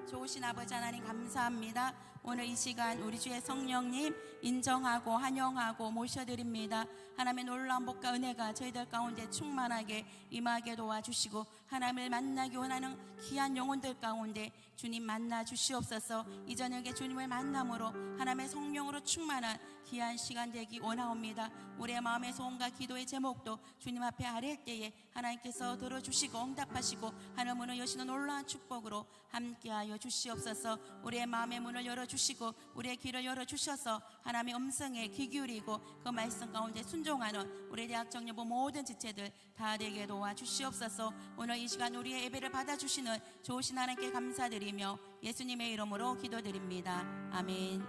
좋으신 아버지 하나님 감사합니다. 오늘 이 시간 우리 주의 성령님 인정하고 환영하고 모셔드립니다. 하나님의 놀라운 복과 은혜가 저희들 가운데 충만하게 임하게 도와주시고 하나님을 만나기 원하는 귀한 영혼들 가운데 주님 만나 주시옵소서. 이 저녁에 주님을 만남으로 하나님의 성령으로 충만한 귀한 시간 되기 원하옵니다. 우리의 마음의 소원과 기도의 제목도 주님 앞에 아뢰 때에 하나님께서 들어주시고 응답하시고 하늘 문을 여시는 놀라운 축복으로 함께하여 주시옵소서. 우리의 마음의 문을 열어주시고 우리의 귀를 열어주셔서 하나님의 음성에 귀 기울이고 그 말씀 가운데 순종하는 우리 대학 정여부 모든 지체들 다 되게 도와주시옵소서. 오늘 이 시간 우리의 예배를 받아주시는 좋으신 하나님께 감사드리며 예수님의 이름으로 기도드립니다. 아멘.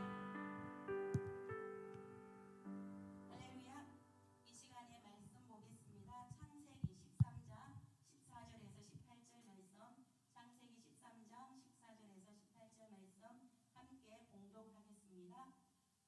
할렐루야. 이 시간에 말씀 보겠습니다. 창세기 13장 14절에서 18절 말씀, 창세기 13장 14절에서 18절 말씀 함께 봉독하겠습니다.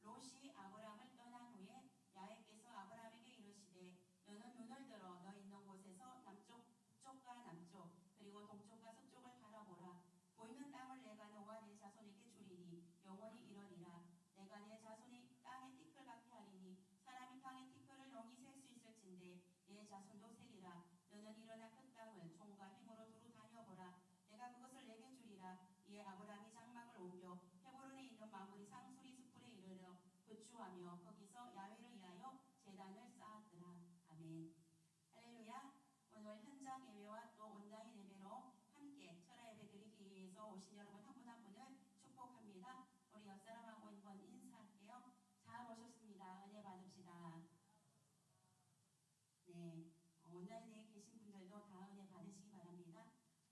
롯이 아브람을 떠난 후에 야훼께서 아브람에게 이르시되 너는 눈을 들어 너 있는 곳에서 남쪽, 북쪽과 남쪽 그리고 동쪽과 서쪽을 바라보라. 보이는 땅을 내가 너와 네 자손에게 주리니 영원히 이러리라. 내가 내 자손이 땅의 티끌 같게 하리니 사람이 땅의 티끌을 영이 셀 수 있을진데 네 자손도 세리라. 너는 일어나 그 땅을 종과 힘으로 두루 다녀보라. 내가 그것을 내게 주리라. 이에 아브람이 장막을 옮겨 헤브론에 있는 마무리 상수리 숲불에 이르러 거주하며 거기서 야훼를 위하여 제단을 쌓았더라. 아멘. 할렐루야. 오늘 현장 예배와 또 온라인 예배로 함께 철야 예배 드리기 위해서 오신 여러분 한 분 한 분을 축복합니다. 우리 옆사람하고 한번 인사할게요. 잘 오셨습니다. 은혜 받읍시다. 네, 온라인에 계신 분들도 다 은혜 받으시기 바랍니다.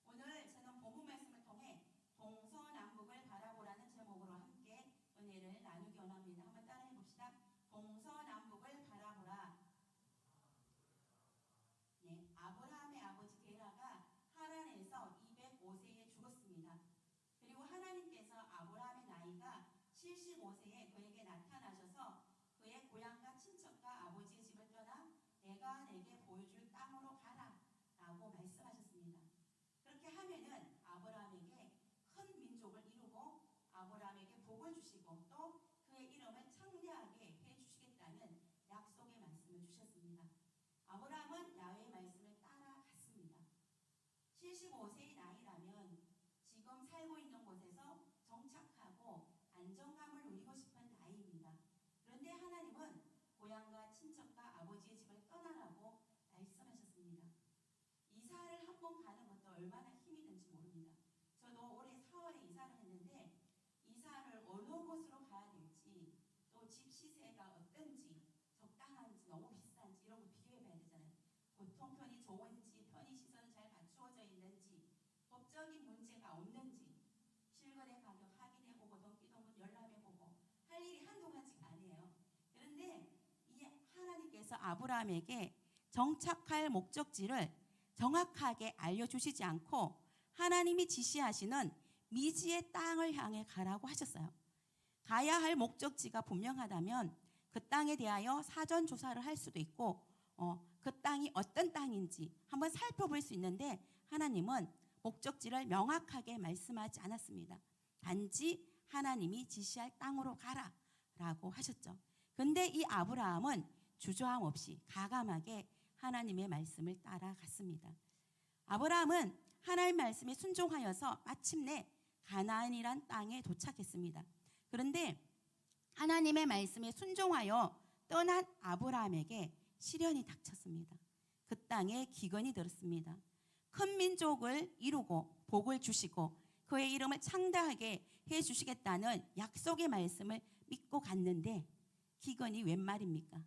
오늘 저는 본문 말씀을 통해 동서남북을 바라보라는 제목으로 함께 은혜를 나누기 원합니다. 한번 따라해 봅시다. 동서남북을 바라보라. 네, 아브라함의 아버지 데라가 하란에서 205세에 죽었습니다. 그리고 하나님께서 아브라함의 나이가 75세에 그에게 나타나셔서 그의 고향과 친척과 아버지의 집을 떠나 내가 내게 보여줄 땅으로 가라 라고 말씀하셨습니다. 그렇게 하면은 아브라함에게 큰 민족을 이루고 아브라함에게 복을 주시고 또 그의 이름을 창대하게 얼마나 힘이 든지 모릅니다. 저도 올해 4월에 이사를 했는데 이사를 어느 곳으로 가야 될지 또 집 시세가 어떤지 적당한지 너무 비싼지 이런 거 비교해 봐야 되잖아요. 교통편이 좋은지 편의시설은 잘 갖추어져 있는지 법적인 문제가 없는지 실거래 가격 확인해보고 등기동문 열람해보고 할 일이 한두 가지가 아니에요. 그런데 이 하나님께서 아브라함에게 정착할 목적지를 정확하게 알려주시지 않고 하나님이 지시하시는 미지의 땅을 향해 가라고 하셨어요. 가야 할 목적지가 분명하다면 그 땅에 대하여 사전 조사를 할 수도 있고 그 땅이 어떤 땅인지 한번 살펴볼 수 있는데 하나님은 목적지를 명확하게 말씀하지 않았습니다. 단지 하나님이 지시할 땅으로 가라라고 하셨죠. 근데 이 아브라함은 주저함 없이 가감하게 하나님의 말씀을 따라갔습니다. 아브라함은 하나님의 말씀에 순종하여서 마침내 가나안이란 땅에 도착했습니다. 그런데 하나님의 말씀에 순종하여 떠난 아브라함에게 시련이 닥쳤습니다. 그 땅에 기근이 들었습니다. 큰 민족을 이루고 복을 주시고 그의 이름을 창대하게 해주시겠다는 약속의 말씀을 믿고 갔는데 기근이 웬 말입니까?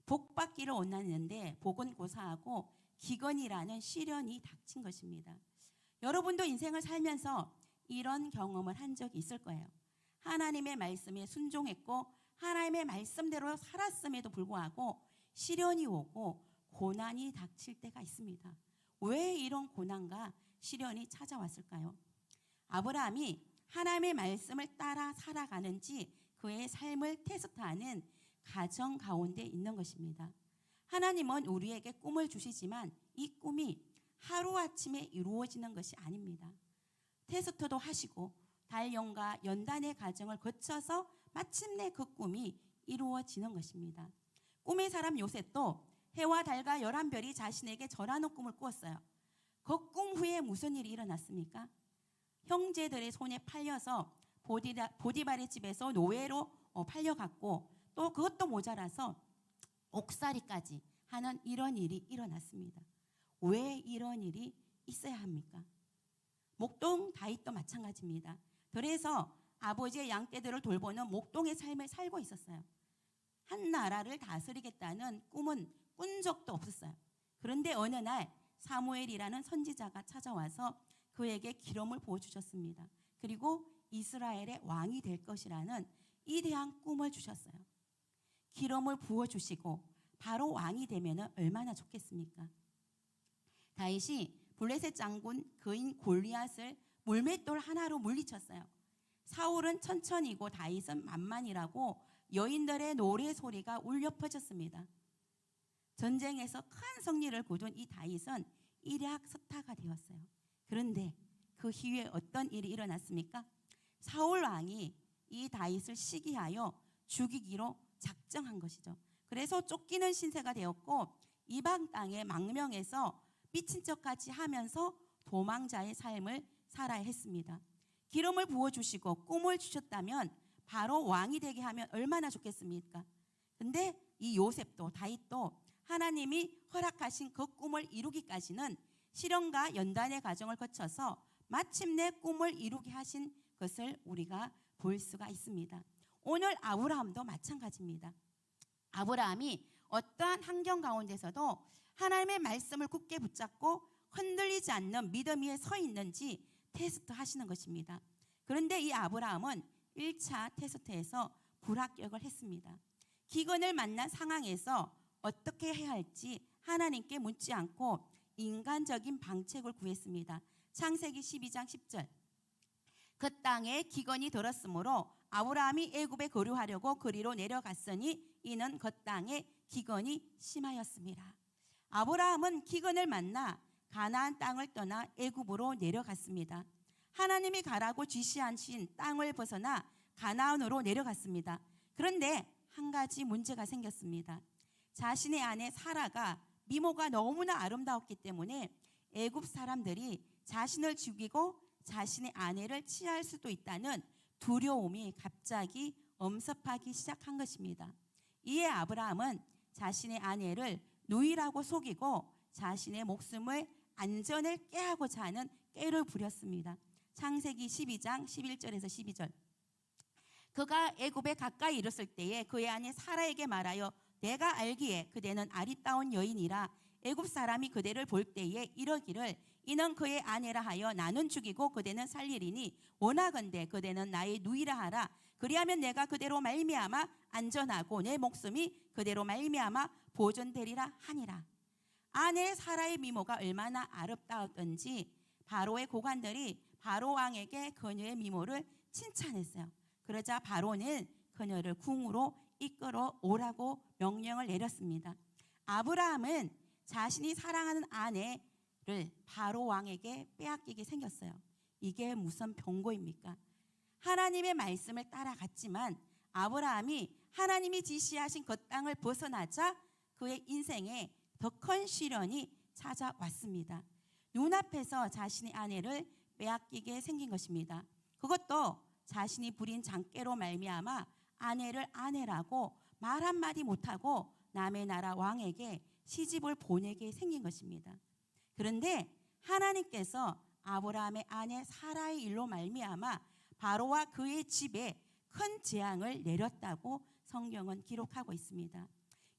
복 받기를 원하는데 복은 고사하고 기근이라는 시련이 닥친 것입니다. 여러분도 인생을 살면서 이런 경험을 한 적이 있을 거예요. 하나님의 말씀에 순종했고 하나님의 말씀대로 살았음에도 불구하고 시련이 오고 고난이 닥칠 때가 있습니다. 왜 이런 고난과 시련이 찾아왔을까요? 아브라함이 하나님의 말씀을 따라 살아가는지 그의 삶을 테스트하는 가정 가운데 있는 것입니다. 하나님은 우리에게 꿈을 주시지만 이 꿈이 하루아침에 이루어지는 것이 아닙니다. 테스트도 하시고 달령과 연단의 과정을 거쳐서 마침내 그 꿈이 이루어지는 것입니다. 꿈의 사람 요셉도 해와 달과 11별이 자신에게 절하는 꿈을 꾸었어요. 그 꿈 후에 무슨 일이 일어났습니까? 형제들의 손에 팔려서 보디발의 집에서 노예로 팔려갔고 또 그것도 모자라서 옥살이까지 하는 이런 일이 일어났습니다. 왜 이런 일이 있어야 합니까? 목동 다윗도 마찬가지입니다. 그래서 아버지의 양떼들을 돌보는 목동의 삶을 살고 있었어요. 한 나라를 다스리겠다는 꿈은 꾼 적도 없었어요. 그런데 어느 날 사무엘이라는 선지자가 찾아와서 그에게 기름을 부어주셨습니다. 그리고 이스라엘의 왕이 될 것이라는 이대한 꿈을 주셨어요. 기름을 부어주시고 바로 왕이 되면 얼마나 좋겠습니까? 다윗이 블레셋 장군 그인 골리앗을 물맷돌 하나로 물리쳤어요. 사울은 천천히고 다윗은 만만이라고 여인들의 노래 소리가 울려 퍼졌습니다. 전쟁에서 큰 승리를 거둔 이 다윗은 일약스타가 되었어요. 그런데 그 이후에 어떤 일이 일어났습니까? 사울 왕이 이 다윗을 시기하여 죽이기로 작정한 것이죠. 그래서 쫓기는 신세가 되었고 이방 땅에 망명해서 미친 척까지 하면서 도망자의 삶을 살아야 했습니다. 기름을 부어주시고 꿈을 주셨다면 바로 왕이 되게 하면 얼마나 좋겠습니까? 근데 이 요셉도 다윗도 하나님이 허락하신 그 꿈을 이루기까지는 시련과 연단의 과정을 거쳐서 마침내 꿈을 이루게 하신 것을 우리가 볼 수가 있습니다. 오늘 아브라함도 마찬가지입니다. 아브라함이 어떠한 환경 가운데서도 하나님의 말씀을 굳게 붙잡고 흔들리지 않는 믿음 위에 서 있는지 테스트 하시는 것입니다. 그런데 이 아브라함은 1차 테스트에서 불합격을 했습니다. 기근을 만난 상황에서 어떻게 해야 할지 하나님께 묻지 않고 인간적인 방책을 구했습니다. 창세기 12장 10절. 그 땅에 기근이 들었으므로 아브라함이 애굽에 거류하려고 그리로 내려갔으니 이는 그 땅에 기근이 심하였습니다. 아브라함은 기근을 만나 가나안 땅을 떠나 애굽으로 내려갔습니다. 하나님이 가라고 지시하신 땅을 벗어나 가나안으로 내려갔습니다. 그런데 한 가지 문제가 생겼습니다. 자신의 아내 사라가 미모가 너무나 아름다웠기 때문에 애굽 사람들이 자신을 죽이고 자신의 아내를 취할 수도 있다는 두려움이 갑자기 엄습하기 시작한 것입니다. 이에 아브라함은 자신의 아내를 누이라고 속이고 자신의 목숨을 안전을 깨하고자 하는 꾀를 부렸습니다. 창세기 12장 11절에서 12절. 그가 애굽에 가까이 이르렀을 때에 그의 아내 사라에게 말하여 내가 알기에 그대는 아리따운 여인이라 애굽 사람이 그대를 볼 때에 이러기를 이는 그의 아내라 하여 나는 죽이고 그대는 살리리니 원하건대 그대는 나의 누이라 하라. 그리하면 내가 그대로 말미암아 안전하고 내 목숨이 그대로 말미암아 보존되리라 하니라. 아내 사라의 미모가 얼마나 아름다웠던지 바로의 고관들이 바로 왕에게 그녀의 미모를 칭찬했어요. 그러자 바로는 그녀를 궁으로 이끌어 오라고 명령을 내렸습니다. 아브라함은 자신이 사랑하는 아내를 바로 왕에게 빼앗기게 생겼어요. 이게 무슨 병고입니까? 하나님의 말씀을 따라갔지만 아브라함이 하나님이 지시하신 그 땅을 벗어나자 그의 인생에 더 큰 시련이 찾아왔습니다. 눈앞에서 자신의 아내를 빼앗기게 생긴 것입니다. 그것도 자신이 부린 장깨로 말미암아 아내를 아내라고 말 한마디 못하고 남의 나라 왕에게 시집을 보내게 생긴 것입니다. 그런데 하나님께서 아브라함의 아내 사라의 일로 말미암아 바로와 그의 집에 큰 재앙을 내렸다고 성경은 기록하고 있습니다.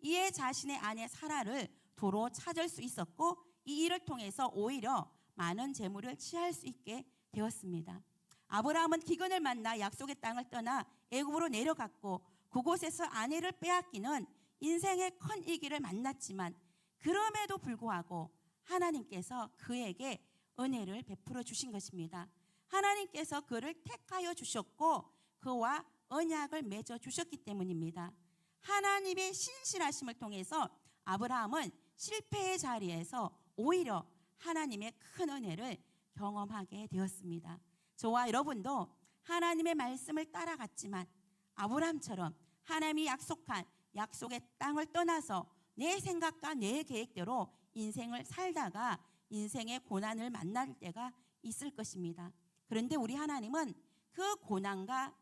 이에 자신의 아내 사라를 도로 찾을 수 있었고 이 일을 통해서 오히려 많은 재물을 취할 수 있게 되었습니다. 아브라함은 기근을 만나 약속의 땅을 떠나 애굽으로 내려갔고 그곳에서 아내를 빼앗기는 인생의 큰 위기를 만났지만 그럼에도 불구하고 하나님께서 그에게 은혜를 베풀어 주신 것입니다. 하나님께서 그를 택하여 주셨고 그와 언약을 맺어 주셨기 때문입니다. 하나님의 신실하심을 통해서 아브라함은 실패의 자리에서 오히려 하나님의 큰 은혜를 경험하게 되었습니다. 저와 여러분도 하나님의 말씀을 따라갔지만 아브라함처럼 하나님이 약속한 약속의 땅을 떠나서 내 생각과 내 계획대로 인생을 살다가 인생의 고난을 만날 때가 있을 것입니다. 그런데 우리 하나님은 그 고난과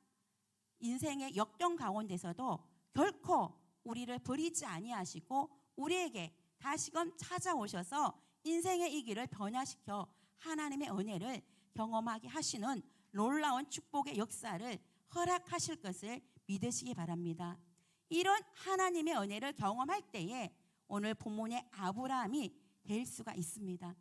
인생의 역경 가운데서도 결코 우리를 버리지 아니하시고 우리에게 다시금 찾아오셔서 인생의 이 길을 변화시켜 하나님의 은혜를 경험하게 하시는 놀라운 축복의 역사를 허락하실 것을 믿으시기 바랍니다. 이런 하나님의 은혜를 경험할 때에 오늘 본문의 아브라함이 될 수가 있습니다.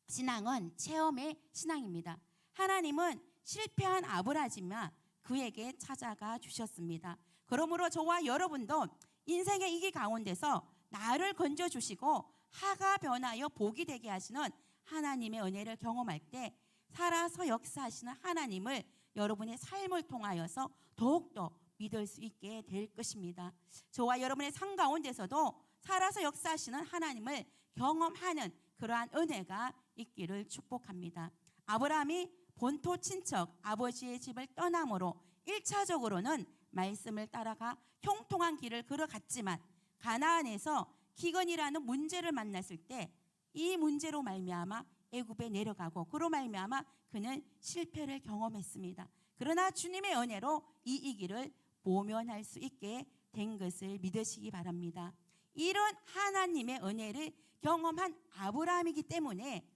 신앙은 체험의 신앙입니다. 하나님은 실패한 아브라함이지만 그에게 찾아가 주셨습니다. 그러므로 저와 여러분도 인생의 이기 가운데서 나를 건져주시고 하가 변하여 복이 되게 하시는 하나님의 은혜를 경험할 때 살아서 역사하시는 하나님을 여러분의 삶을 통하여서 더욱더 믿을 수 있게 될 것입니다. 저와 여러분의 삶 가운데서도 살아서 역사하시는 하나님을 경험하는 그러한 은혜가 있기를 축복합니다. 아브라함이 본토 친척 아버지의 집을 떠남으로 1차적으로는 말씀을 따라가 형통한 길을 걸어갔지만 가나안에서 기근이라는 문제를 만났을 때 이 문제로 말미암아 애굽에 내려가고 그로 말미암아 그는 실패를 경험했습니다. 그러나 주님의 은혜로 이 길을 모면할 수 있게 된 것을 믿으시기 바랍니다. 이런 하나님의 은혜를 경험한 아브라함이기 때문에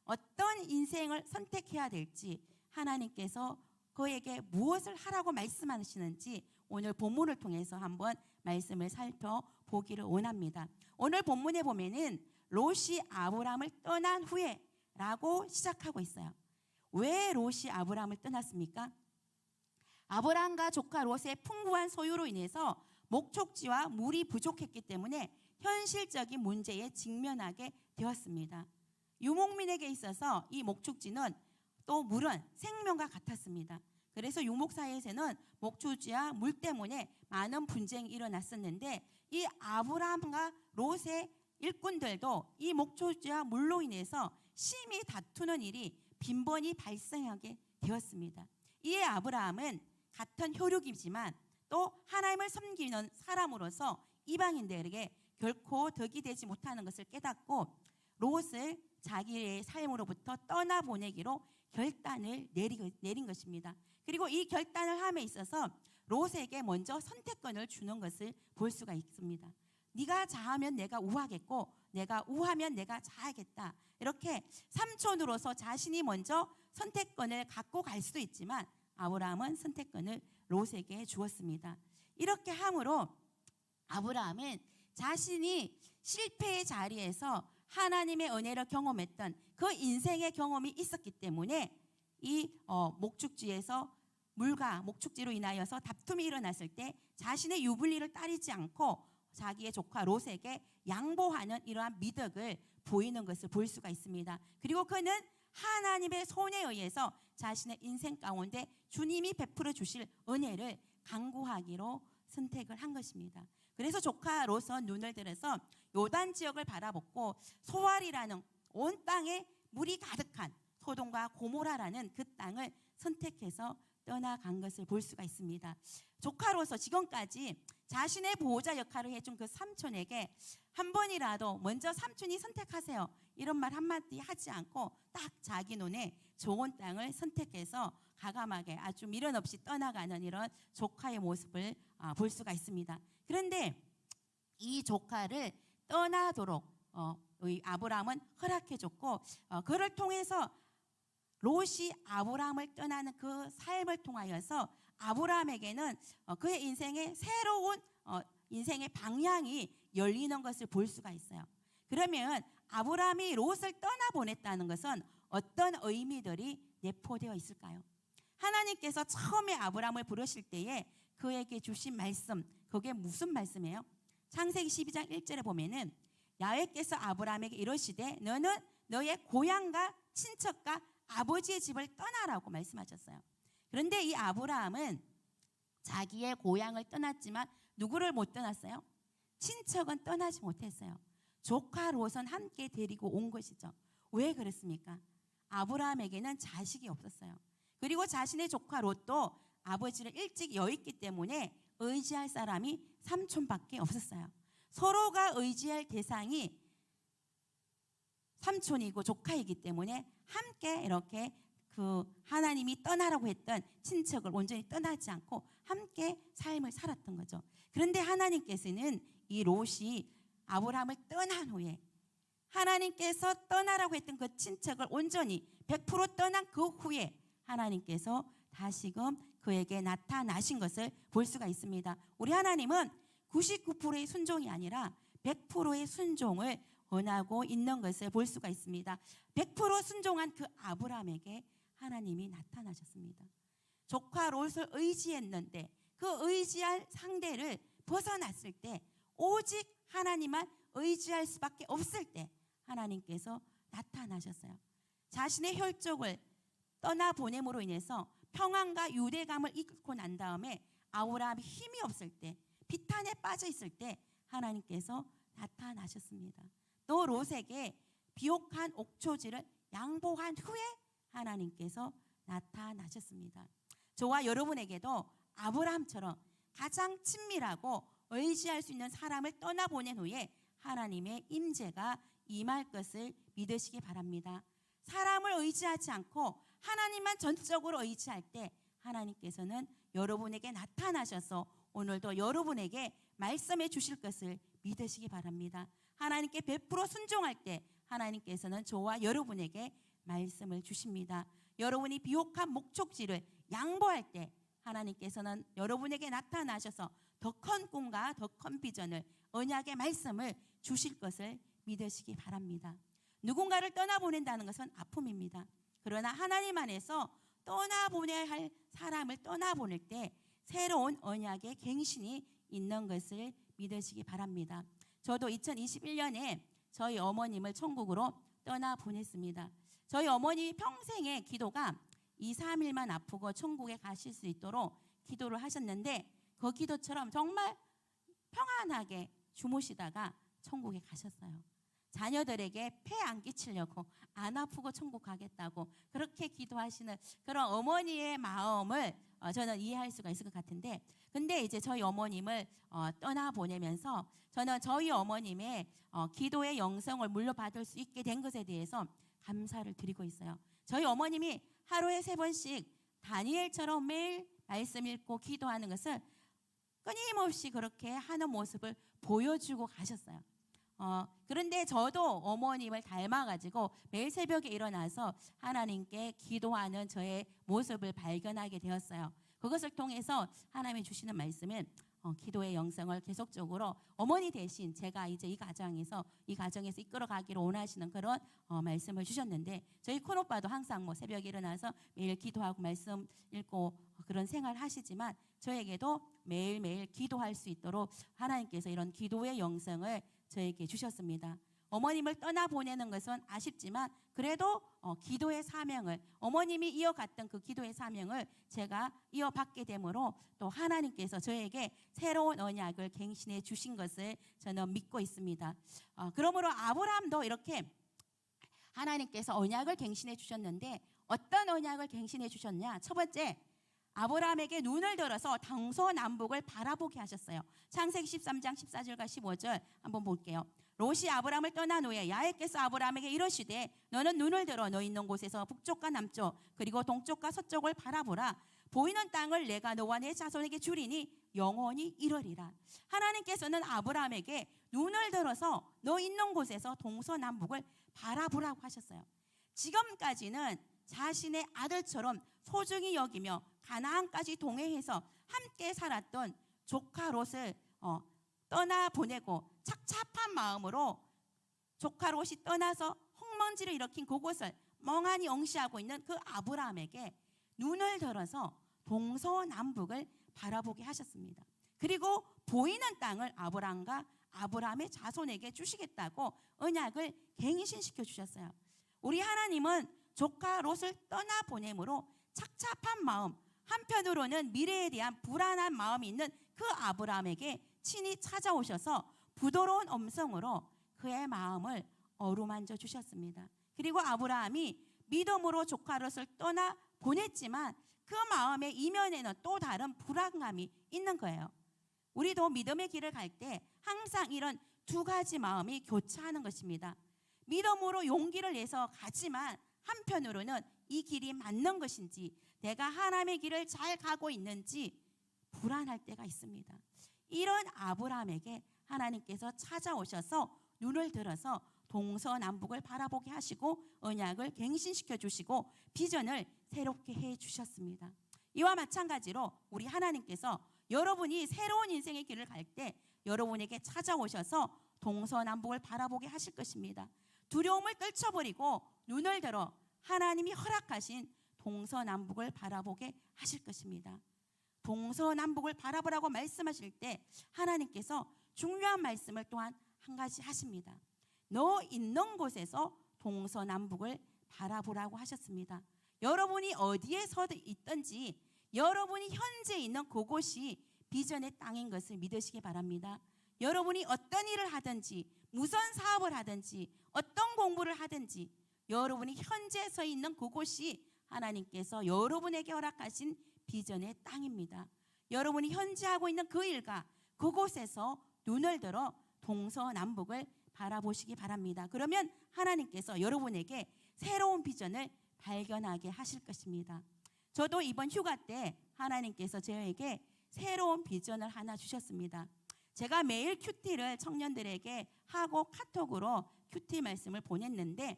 어떤 인생을 선택해야 될지 하나님께서 그에게 무엇을 하라고 말씀하시는지 오늘 본문을 통해서 한번 말씀을 살펴보기를 원합니다. 오늘 본문에 보면은 롯이 아브라함을 떠난 후에 라고 시작하고 있어요. 왜 롯이 아브라함을 떠났습니까? 아브라함과 조카 롯의 풍부한 소유로 인해서 목축지와 물이 부족했기 때문에 현실적인 문제에 직면하게 되었습니다. 유목민에게 있어서 이 목축지는 또 물은 생명과 같았습니다. 그래서 유목 사이에서는 목축지와 물 때문에 많은 분쟁이 일어났었는데 이 아브라함과 롯의 일꾼들도 이 목축지와 물로 인해서 심히 다투는 일이 빈번히 발생하게 되었습니다. 이에 아브라함은 같은 혈육이지만 또 하나님을 섬기는 사람으로서 이방인들에게 결코 덕이 되지 못하는 것을 깨닫고 롯을 자기의 삶으로부터 떠나보내기로 결단을 내린 것입니다. 그리고 이 결단을 함에 있어서 롯에게 먼저 선택권을 주는 것을 볼 수가 있습니다. 네가 자하면 내가 우하겠고 내가 우하면 내가 자야겠다. 이렇게 삼촌으로서 자신이 먼저 선택권을 갖고 갈 수도 있지만 아브라함은 선택권을 롯에게 주었습니다. 이렇게 함으로 아브라함은 자신이 실패의 자리에서 하나님의 은혜를 경험했던 그 인생의 경험이 있었기 때문에 이 목축지에서 물과 목축지로 인하여서 다툼이 일어났을 때 자신의 유불리를 따르지 않고 자기의 조카 롯에게 양보하는 이러한 미덕을 보이는 것을 볼 수가 있습니다. 그리고 그는 하나님의 손에 의해서 자신의 인생 가운데 주님이 베풀어 주실 은혜를 간구하기로 선택을 한 것입니다. 그래서 조카 롯은 눈을 들어서 요단 지역을 바라보고 소알이라는 온 땅에 물이 가득한 소돔과 고모라라는 그 땅을 선택해서 떠나간 것을 볼 수가 있습니다. 조카로서 지금까지 자신의 보호자 역할을 해준 그 삼촌에게 한 번이라도 먼저 삼촌이 선택하세요 이런 말 한마디 하지 않고 딱 자기 눈에 좋은 땅을 선택해서 과감하게 아주 미련 없이 떠나가는 이런 조카의 모습을 볼 수가 있습니다. 그런데 이 조카를 떠나도록 아브라함은 허락해줬고 그를 통해서 롯이 아브라함을 떠나는 그 삶을 통하여서 아브라함에게는 그의 인생의 새로운 인생의 방향이 열리는 것을 볼 수가 있어요. 그러면 아브라함이 롯을 떠나보냈다는 것은 어떤 의미들이 내포되어 있을까요? 하나님께서 처음에 아브라함을 부르실 때에 그에게 주신 말씀, 그게 무슨 말씀이에요? 창세기 12장 1절에 보면은 야훼께서 아브라함에게 이러시되 너는 너의 고향과 친척과 아버지의 집을 떠나라고 말씀하셨어요. 그런데 이 아브라함은 자기의 고향을 떠났지만 누구를 못 떠났어요? 친척은 떠나지 못했어요. 조카 롯은 함께 데리고 온 것이죠. 왜 그랬습니까? 아브라함에게는 자식이 없었어요. 그리고 자신의 조카 롯도 아버지를 일찍 여의기 때문에 의지할 사람이 삼촌밖에 없었어요. 서로가 의지할 대상이 삼촌이고 조카이기 때문에 함께 이렇게 그 하나님이 떠나라고 했던 친척을 온전히 떠나지 않고 함께 삶을 살았던 거죠. 그런데 하나님께서는 이 롯이 아브라함을 떠난 후에 하나님께서 떠나라고 했던 그 친척을 온전히 100% 떠난 그 후에 하나님께서 다시금 그에게 나타나신 것을 볼 수가 있습니다. 우리 하나님은 99%의 순종이 아니라 100%의 순종을 원하고 있는 것을 볼 수가 있습니다. 100% 순종한 그 아브라함에게 하나님이 나타나셨습니다. 조카 롯을 의지했는데 그 의지할 상대를 벗어났을 때 오직 하나님만 의지할 수밖에 없을 때 하나님께서 나타나셨어요. 자신의 혈족을 떠나보냄으로 인해서 평안과 유대감을 잃고 난 다음에 아브라함이 힘이 없을 때 비탄에 빠져 있을 때 하나님께서 나타나셨습니다. 또 롯에게 비옥한 옥초지를 양보한 후에 하나님께서 나타나셨습니다. 저와 여러분에게도 아브라함처럼 가장 친밀하고 의지할 수 있는 사람을 떠나보낸 후에 하나님의 임재가 임할 것을 믿으시기 바랍니다. 사람을 의지하지 않고 하나님만 전적으로 의지할 때 하나님께서는 여러분에게 나타나셔서 오늘도 여러분에게 말씀해 주실 것을 믿으시기 바랍니다. 하나님께 100% 순종할 때 하나님께서는 저와 여러분에게 말씀을 주십니다. 여러분이 비옥한 목촉지를 양보할 때 하나님께서는 여러분에게 나타나셔서 더 큰 꿈과 더 큰 비전을 언약의 말씀을 주실 것을 믿으시기 바랍니다. 누군가를 떠나보낸다는 것은 아픔입니다. 그러나 하나님 안에서 떠나보내야 할 사람을 떠나보낼 때 새로운 언약의 갱신이 있는 것을 믿으시기 바랍니다. 저도 2021년에 저희 어머님을 천국으로 떠나보냈습니다. 저희 어머님이 평생의 기도가 2, 3일만 아프고 천국에 가실 수 있도록 기도를 하셨는데 그 기도처럼 정말 평안하게 주무시다가 천국에 가셨어요. 자녀들에게 폐 안 끼치려고 안 아프고 천국 가겠다고 그렇게 기도하시는 그런 어머니의 마음을 저는 이해할 수가 있을 것 같은데, 근데 이제 저희 어머님을 떠나보내면서 저는 저희 어머님의 기도의 영성을 물려받을 수 있게 된 것에 대해서 감사를 드리고 있어요. 저희 어머님이 하루에 3번씩 다니엘처럼 매일 말씀 읽고 기도하는 것을 끊임없이 그렇게 하는 모습을 보여주고 가셨어요. 그런데 저도 어머님을 닮아가지고 매일 새벽에 일어나서 하나님께 기도하는 저의 모습을 발견하게 되었어요. 그것을 통해서 하나님이 주시는 말씀은 기도의 영성을 계속적으로 어머니 대신 제가 이제 이 가정에서 이끌어가기를 원하시는 그런 말씀을 주셨는데, 저희 큰오빠도 항상 뭐 새벽에 일어나서 매일 기도하고 말씀 읽고 그런 생활을 하시지만 저에게도 매일매일 기도할 수 있도록 하나님께서 이런 기도의 영성을 저에게 주셨습니다. 어머님을 떠나보내는 것은 아쉽지만 그래도 기도의 사명을, 어머님이 이어갔던 그 기도의 사명을 제가 이어받게 되므로 또 하나님께서 저에게 새로운 언약을 갱신해 주신 것을 저는 믿고 있습니다. 그러므로 아브라함도 이렇게 하나님께서 언약을 갱신해 주셨는데 어떤 언약을 갱신해 주셨냐? 첫 번째, 아브라함에게 눈을 들어서 동서남북을 바라보게 하셨어요. 창세기 13장 14절과 15절 한번 볼게요. 롯이 아브라함을 떠난 후에 야훼께서 아브라함에게 이르시되 너는 눈을 들어 너 있는 곳에서 북쪽과 남쪽 그리고 동쪽과 서쪽을 바라보라. 보이는 땅을 내가 너와 내 자손에게 주리니 영원히 이르리라. 하나님께서는 아브라함에게 눈을 들어서 너 있는 곳에서 동서남북을 바라보라고 하셨어요. 지금까지는 자신의 아들처럼 소중히 여기며 가나안까지 동행해서 함께 살았던 조카 롯을 떠나보내고 착잡한 마음으로 조카 롯이 떠나서 흙먼지를 일으킨 그곳을 멍하니 응시하고 있는 그 아브라함에게 눈을 들어서 동서남북을 바라보게 하셨습니다. 그리고 보이는 땅을 아브라함과 아브라함의 자손에게 주시겠다고 언약을 갱신시켜 주셨어요. 우리 하나님은 조카 롯을 떠나보내므로 착잡한 마음, 한편으로는 미래에 대한 불안한 마음이 있는 그 아브라함에게 친히 찾아오셔서 부드러운 음성으로 그의 마음을 어루만져 주셨습니다. 그리고 아브라함이 믿음으로 조카 롯을 떠나 보냈지만 그 마음의 이면에는 또 다른 불안감이 있는 거예요. 우리도 믿음의 길을 갈 때 항상 이런 두 가지 마음이 교차하는 것입니다. 믿음으로 용기를 내서 가지만 한편으로는 이 길이 맞는 것인지, 내가 하나님의 길을 잘 가고 있는지 불안할 때가 있습니다. 이런 아브라함에게 하나님께서 찾아오셔서 눈을 들어서 동서남북을 바라보게 하시고 언약을 갱신시켜 주시고 비전을 새롭게 해 주셨습니다. 이와 마찬가지로 우리 하나님께서 여러분이 새로운 인생의 길을 갈 때 여러분에게 찾아오셔서 동서남북을 바라보게 하실 것입니다. 두려움을 떨쳐버리고 눈을 들어 하나님이 허락하신 동서남북을 바라보게 하실 것입니다. 동서남북을 바라보라고 말씀하실 때 하나님께서 중요한 말씀을 또한 한 가지 하십니다. 너 있는 곳에서 동서남북을 바라보라고 하셨습니다. 여러분이 어디에 서 있든지 여러분이 현재 있는 그곳이 비전의 땅인 것을 믿으시기 바랍니다. 여러분이 어떤 일을 하든지 무슨 사업을 하든지 어떤 공부를 하든지 여러분이 현재 서 있는 그곳이 하나님께서 여러분에게 허락하신 비전의 땅입니다. 여러분이 현재 하고 있는 그 일과 그곳에서 눈을 들어 동서남북을 바라보시기 바랍니다. 그러면 하나님께서 여러분에게 새로운 비전을 발견하게 하실 것입니다. 저도 이번 휴가 때 하나님께서 저에게 새로운 비전을 하나 주셨습니다. 제가 매일 큐티를 청년들에게 하고 카톡으로 큐티 말씀을 보냈는데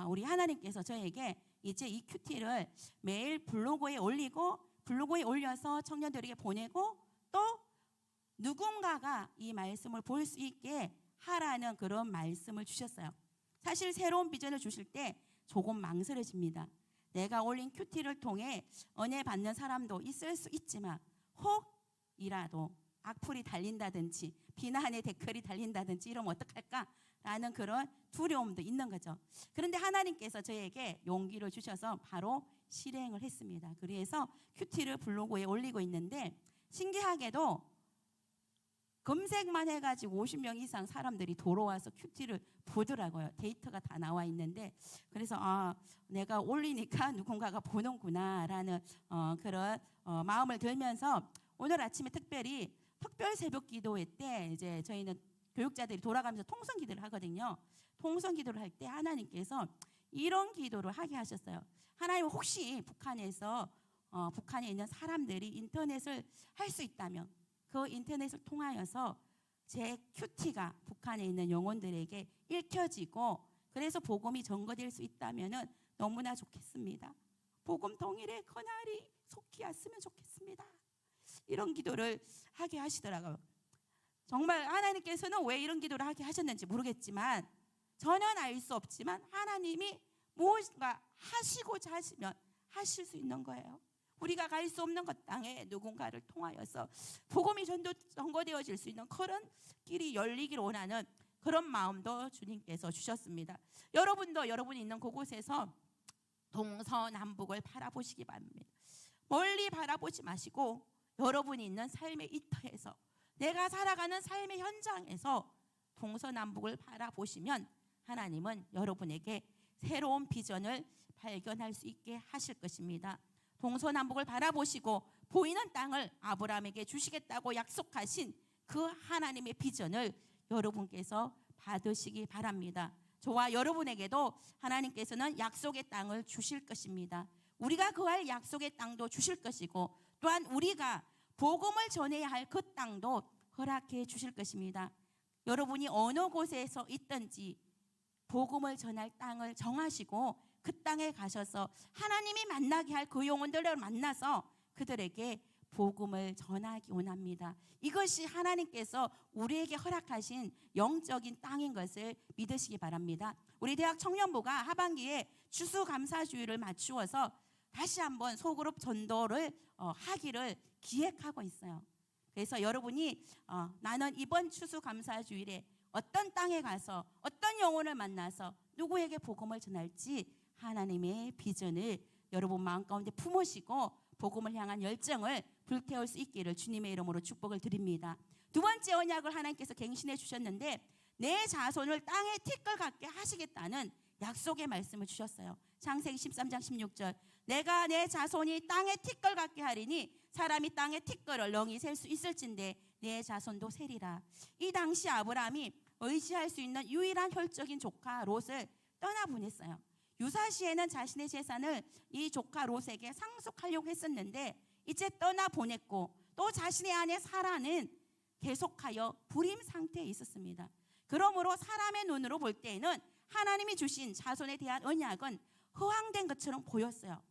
우리 하나님께서 저에게 이제 이 큐티를 매일 블로그에 올려서 청년들에게 보내고 또 누군가가 이 말씀을 볼 수 있게 하라는 그런 말씀을 주셨어요. 사실 새로운 비전을 주실 때 조금 망설여집니다. 내가 올린 큐티를 통해 은혜 받는 사람도 있을 수 있지만 혹이라도 악플이 달린다든지 비난의 댓글이 달린다든지 이러면 어떡할까라는 그런 두려움도 있는 거죠. 그런데 하나님께서 저에게 용기를 주셔서 바로 실행을 했습니다. 그래서 큐티를 블로그에 올리고 있는데 신기하게도 검색만 해가지고 50명 이상 사람들이 돌아와서 큐티를 보더라고요. 데이터가 다 나와 있는데 그래서 내가 올리니까 누군가가 보는구나라는 그런 마음을 들면서 오늘 아침에 특별 새벽 기도회 때 이제 저희는 교육자들이 돌아가면서 통성 기도를 하거든요. 통성 기도를 할 때 하나님께서 이런 기도를 하게 하셨어요. 하나님 혹시 북한에 있는 사람들이 인터넷을 할 수 있다면 그 인터넷을 통하여서 제 큐티가 북한에 있는 영혼들에게 읽혀지고 그래서 복음이 전거될 수 있다면 너무나 좋겠습니다. 복음 통일의 그날이 속히 왔으면 좋겠습니다. 이런 기도를 하게 하시더라고요. 정말 하나님께서는 왜 이런 기도를 하게 하셨는지 모르겠지만, 저는 알 수 없지만 하나님이 무엇인가 하시고자 하시면 하실 수 있는 거예요. 우리가 갈 수 없는 그 땅에 누군가를 통하여서 복음이 전거되어질 수 있는 그런 길이 열리기를 원하는 그런 마음도 주님께서 주셨습니다. 여러분도 여러분이 있는 그곳에서 동서남북을 바라보시기 바랍니다. 멀리 바라보지 마시고 여러분이 있는 삶의 이터에서, 내가 살아가는 삶의 현장에서 동서남북을 바라보시면 하나님은 여러분에게 새로운 비전을 발견할 수 있게 하실 것입니다. 동서남북을 바라보시고 보이는 땅을 아브라함에게 주시겠다고 약속하신 그 하나님의 비전을 여러분께서 받으시기 바랍니다. 저와 여러분에게도 하나님께서는 약속의 땅을 주실 것입니다. 우리가 거할 약속의 땅도 주실 것이고, 또한 우리가 복음을 전해야 할 그 땅도 허락해 주실 것입니다. 여러분이 어느 곳에서 있든지 복음을 전할 땅을 정하시고 그 땅에 가셔서 하나님이 만나게 할 그 영혼들을 만나서 그들에게 복음을 전하기 원합니다. 이것이 하나님께서 우리에게 허락하신 영적인 땅인 것을 믿으시기 바랍니다. 우리 대학 청년부가 하반기에 추수감사주일을 맞추어서 다시 한번 소그룹 전도를 하기를 기획하고 있어요. 그래서 여러분이 나는 이번 추수감사주일에 어떤 땅에 가서 어떤 영혼을 만나서 누구에게 복음을 전할지 하나님의 비전을 여러분 마음 가운데 품으시고 복음을 향한 열정을 불태울 수 있기를 주님의 이름으로 축복을 드립니다. 두 번째 언약을 하나님께서 갱신해 주셨는데, 내 자손을 땅에 티끌 같게 하시겠다는 약속의 말씀을 주셨어요. 창세기 13장 16절, 내가 내 자손이 땅에 티끌 같게 하리니 사람이 땅에 티끌을 렁이 셀 수 있을진데 내 자손도 세리라. 이 당시 아브라함이 의지할 수 있는 유일한 혈적인 조카 롯을 떠나보냈어요. 유사시에는 자신의 재산을 이 조카 롯에게 상속하려고 했었는데 이제 떠나보냈고, 또 자신의 아내 사라는 계속하여 불임 상태에 있었습니다. 그러므로 사람의 눈으로 볼 때에는 하나님이 주신 자손에 대한 언약은 허황된 것처럼 보였어요.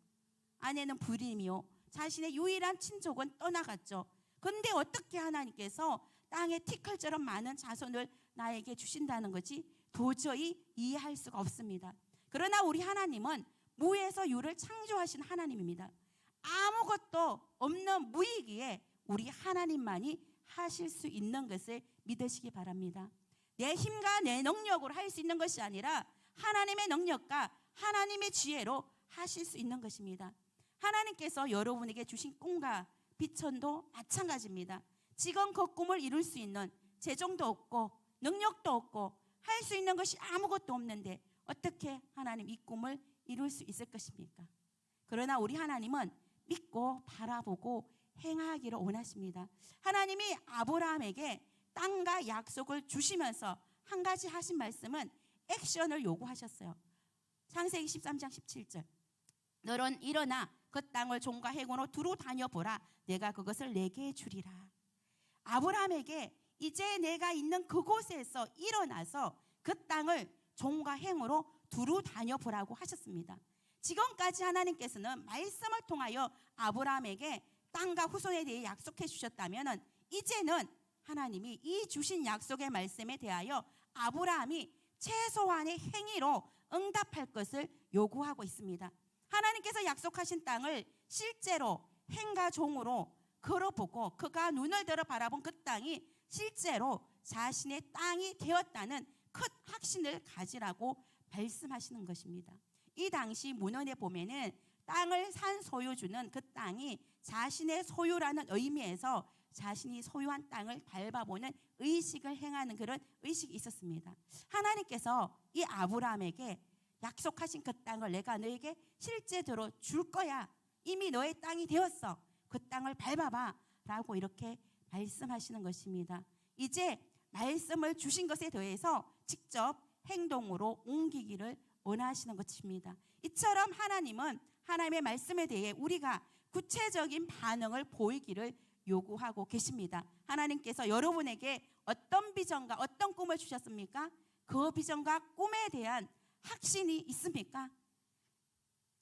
아내는 불임이요, 자신의 유일한 친족은 떠나갔죠. 근데 어떻게 하나님께서 땅에 티끌처럼 많은 자손을 나에게 주신다는 것이 도저히 이해할 수가 없습니다. 그러나 우리 하나님은 무에서 유를 창조하신 하나님입니다. 아무것도 없는 무이기에 우리 하나님만이 하실 수 있는 것을 믿으시기 바랍니다. 내 힘과 내 능력으로 할 수 있는 것이 아니라 하나님의 능력과 하나님의 지혜로 하실 수 있는 것입니다. 하나님께서 여러분에게 주신 꿈과 비전도 마찬가지입니다. 지금 그 꿈을 이룰 수 있는 재정도 없고 능력도 없고 할 수 있는 것이 아무것도 없는데 어떻게 하나님 이 꿈을 이룰 수 있을 것입니까? 그러나 우리 하나님은 믿고 바라보고 행하기를 원하십니다. 하나님이 아브라함에게 땅과 약속을 주시면서 한 가지 하신 말씀은 액션을 요구하셨어요. 창세기 13장 17절, 너는 일어나 그 땅을 종과 행으로 두루 다녀보라. 내가 그것을 내게 주리라. 아브라함에게 이제 내가 있는 그곳에서 일어나서 그 땅을 종과 행으로 두루 다녀보라고 하셨습니다. 지금까지 하나님께서는 말씀을 통하여 아브라함에게 땅과 후손에 대해 약속해 주셨다면, 이제는 하나님이 이 주신 약속의 말씀에 대하여 아브라함이 최소한의 행위로 응답할 것을 요구하고 있습니다. 하나님께서 약속하신 땅을 실제로 행과 종으로 걸어보고 그가 눈을 들어 바라본 그 땅이 실제로 자신의 땅이 되었다는 큰 확신을 가지라고 말씀하시는 것입니다. 이 당시 문헌에 보면은 땅을 산 소유주는 그 땅이 자신의 소유라는 의미에서 자신이 소유한 땅을 밟아보는 의식을 행하는 그런 의식이 있었습니다. 하나님께서 이 아브라함에게 약속하신 그 땅을 내가 너에게 실제로 줄 거야. 이미 너의 땅이 되었어. 그 땅을 밟아봐 라고 이렇게 말씀하시는 것입니다. 이제 말씀을 주신 것에 더해서 직접 행동으로 옮기기를 원하시는 것입니다. 이처럼 하나님은 하나님의 말씀에 대해 우리가 구체적인 반응을 보이기를 요구하고 계십니다. 하나님께서 여러분에게 어떤 비전과 어떤 꿈을 주셨습니까? 그 비전과 꿈에 대한 확신이 있습니까?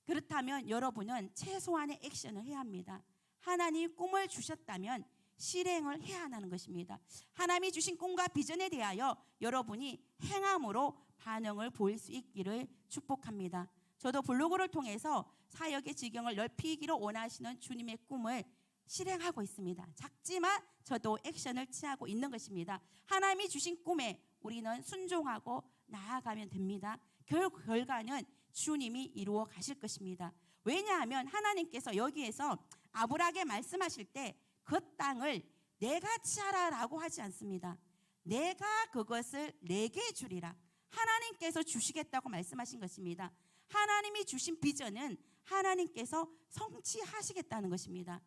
그렇다면 여러분은 최소한의 액션을 해야 합니다. 하나님이 꿈을 주셨다면 실행을 해야 한다는 것입니다. 하나님이 주신 꿈과 비전에 대하여 여러분이 행함으로 반응을 보일 수 있기를 축복합니다. 저도 블로그를 통해서 사역의 지경을 넓히기를 원하시는 주님의 꿈을 실행하고 있습니다. 작지만 저도 액션을 취하고 있는 것입니다. 하나님이 주신 꿈에 우리는 순종하고 나아가면 됩니다. 결과는 주님이 이루어 가실 것입니다. 왜냐하면 하나님께서 여기에서 아브라함에게 말씀하실 때 그 땅을 내가 취하라라고 하지 않습니다. 내가 그것을 내게 주리라. 하나님께서 주시겠다고 말씀하신 것입니다. 하나님이 주신 비전은 하나님께서 성취하시겠다는 것입니다.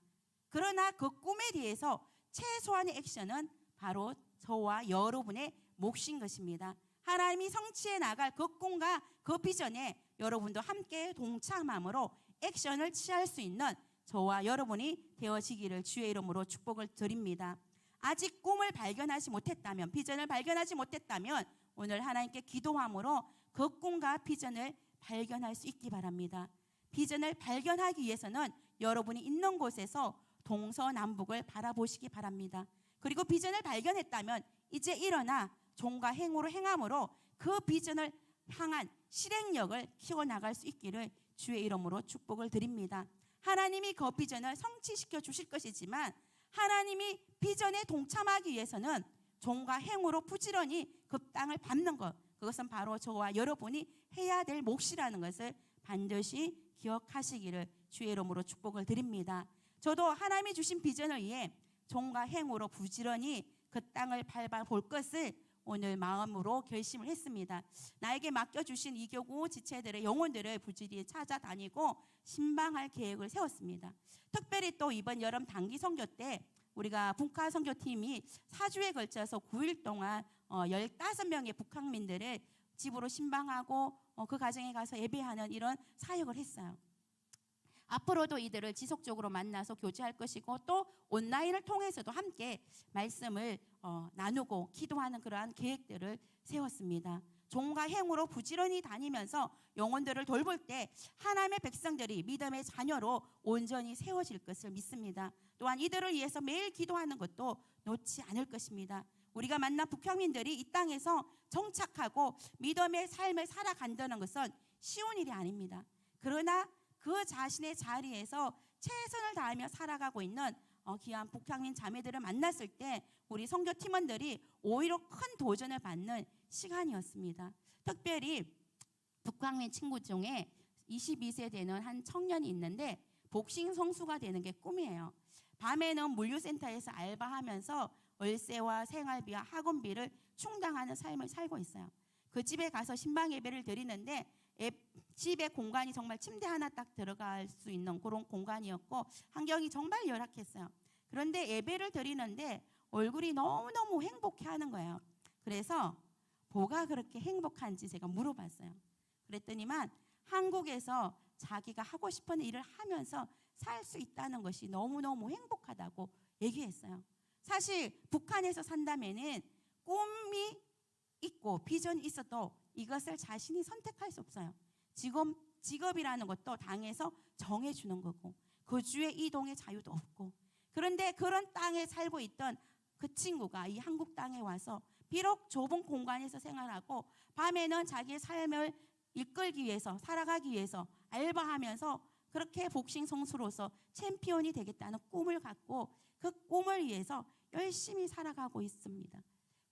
그러나 그 꿈에 대해서 최소한의 액션은 바로 저와 여러분의 몫인 것입니다. 하나님이 성취해 나갈 그 꿈과 그 비전에 여러분도 함께 동참함으로 액션을 취할 수 있는 저와 여러분이 되어지기를 주의 이름으로 축복을 드립니다. 아직 꿈을 발견하지 못했다면, 비전을 발견하지 못했다면 오늘 하나님께 기도함으로 그 꿈과 비전을 발견할 수 있기 바랍니다. 비전을 발견하기 위해서는 여러분이 있는 곳에서 동서남북을 바라보시기 바랍니다. 그리고 비전을 발견했다면 이제 일어나 종과 행으로 행함으로 그 비전을 향한 실행력을 키워나갈 수 있기를 주의 이름으로 축복을 드립니다. 하나님이 그 비전을 성취시켜 주실 것이지만 하나님이 비전에 동참하기 위해서는 종과 행으로 부지런히 그 땅을 밟는 것, 그것은 바로 저와 여러분이 해야 될 몫이라는 것을 반드시 기억하시기를 주의 이름으로 축복을 드립니다. 저도 하나님이 주신 비전을 위해 종과 행으로 부지런히 그 땅을 밟아볼 것을 오늘 마음으로 결심을 했습니다. 나에게 맡겨주신 이교구 지체들의 영혼들을 부지런히 찾아다니고 신방할 계획을 세웠습니다. 특별히 또 이번 여름 단기 선교 때 우리가 북한 선교팀이 4주에 걸쳐서 9일 동안 15명의 북한민들을 집으로 신방하고 그 가정에 가서 예배하는 이런 사역을 했어요. 앞으로도 이들을 지속적으로 만나서 교제할 것이고 또 온라인을 통해서도 함께 말씀을 나누고 기도하는 그러한 계획들을 세웠습니다. 종과 행으로 부지런히 다니면서 영혼들을 돌볼 때 하나님의 백성들이 믿음의 자녀로 온전히 세워질 것을 믿습니다. 또한 이들을 위해서 매일 기도하는 것도 놓지 않을 것입니다. 우리가 만난 북형민들이 이 땅에서 정착하고 믿음의 삶을 살아간다는 것은 쉬운 일이 아닙니다. 그러나 그 자신의 자리에서 최선을 다하며 살아가고 있는 귀한 북향민 자매들을 만났을 때 우리 선교 팀원들이 오히려 큰 도전을 받는 시간이었습니다. 특별히 북향민 친구 중에 22세 되는 한 청년이 있는데 복싱 선수가 되는 게 꿈이에요. 밤에는 물류센터에서 알바하면서 월세와 생활비와 학원비를 충당하는 삶을 살고 있어요. 그 집에 가서 신방 예배를 드리는데 집의 공간이 정말 침대 하나 딱 들어갈 수 있는 그런 공간이었고 환경이 정말 열악했어요. 그런데 예배를 드리는데 얼굴이 너무너무 행복해하는 거예요. 그래서 뭐가 그렇게 행복한지 제가 물어봤어요. 그랬더니만 한국에서 자기가 하고 싶은 일을 하면서 살 수 있다는 것이 너무너무 행복하다고 얘기했어요. 사실 북한에서 산다면은 꿈이 있고 비전이 있어도 이것을 자신이 선택할 수 없어요. 직업이라는 것도 당에서 정해주는 거고 그 주의 이동의 자유도 없고 그런데 그런 땅에 살고 있던 그 친구가 이 한국 땅에 와서 비록 좁은 공간에서 생활하고 밤에는 자기의 삶을 이끌기 위해서 살아가기 위해서 알바하면서 그렇게 복싱 선수로서 챔피언이 되겠다는 꿈을 갖고 그 꿈을 위해서 열심히 살아가고 있습니다.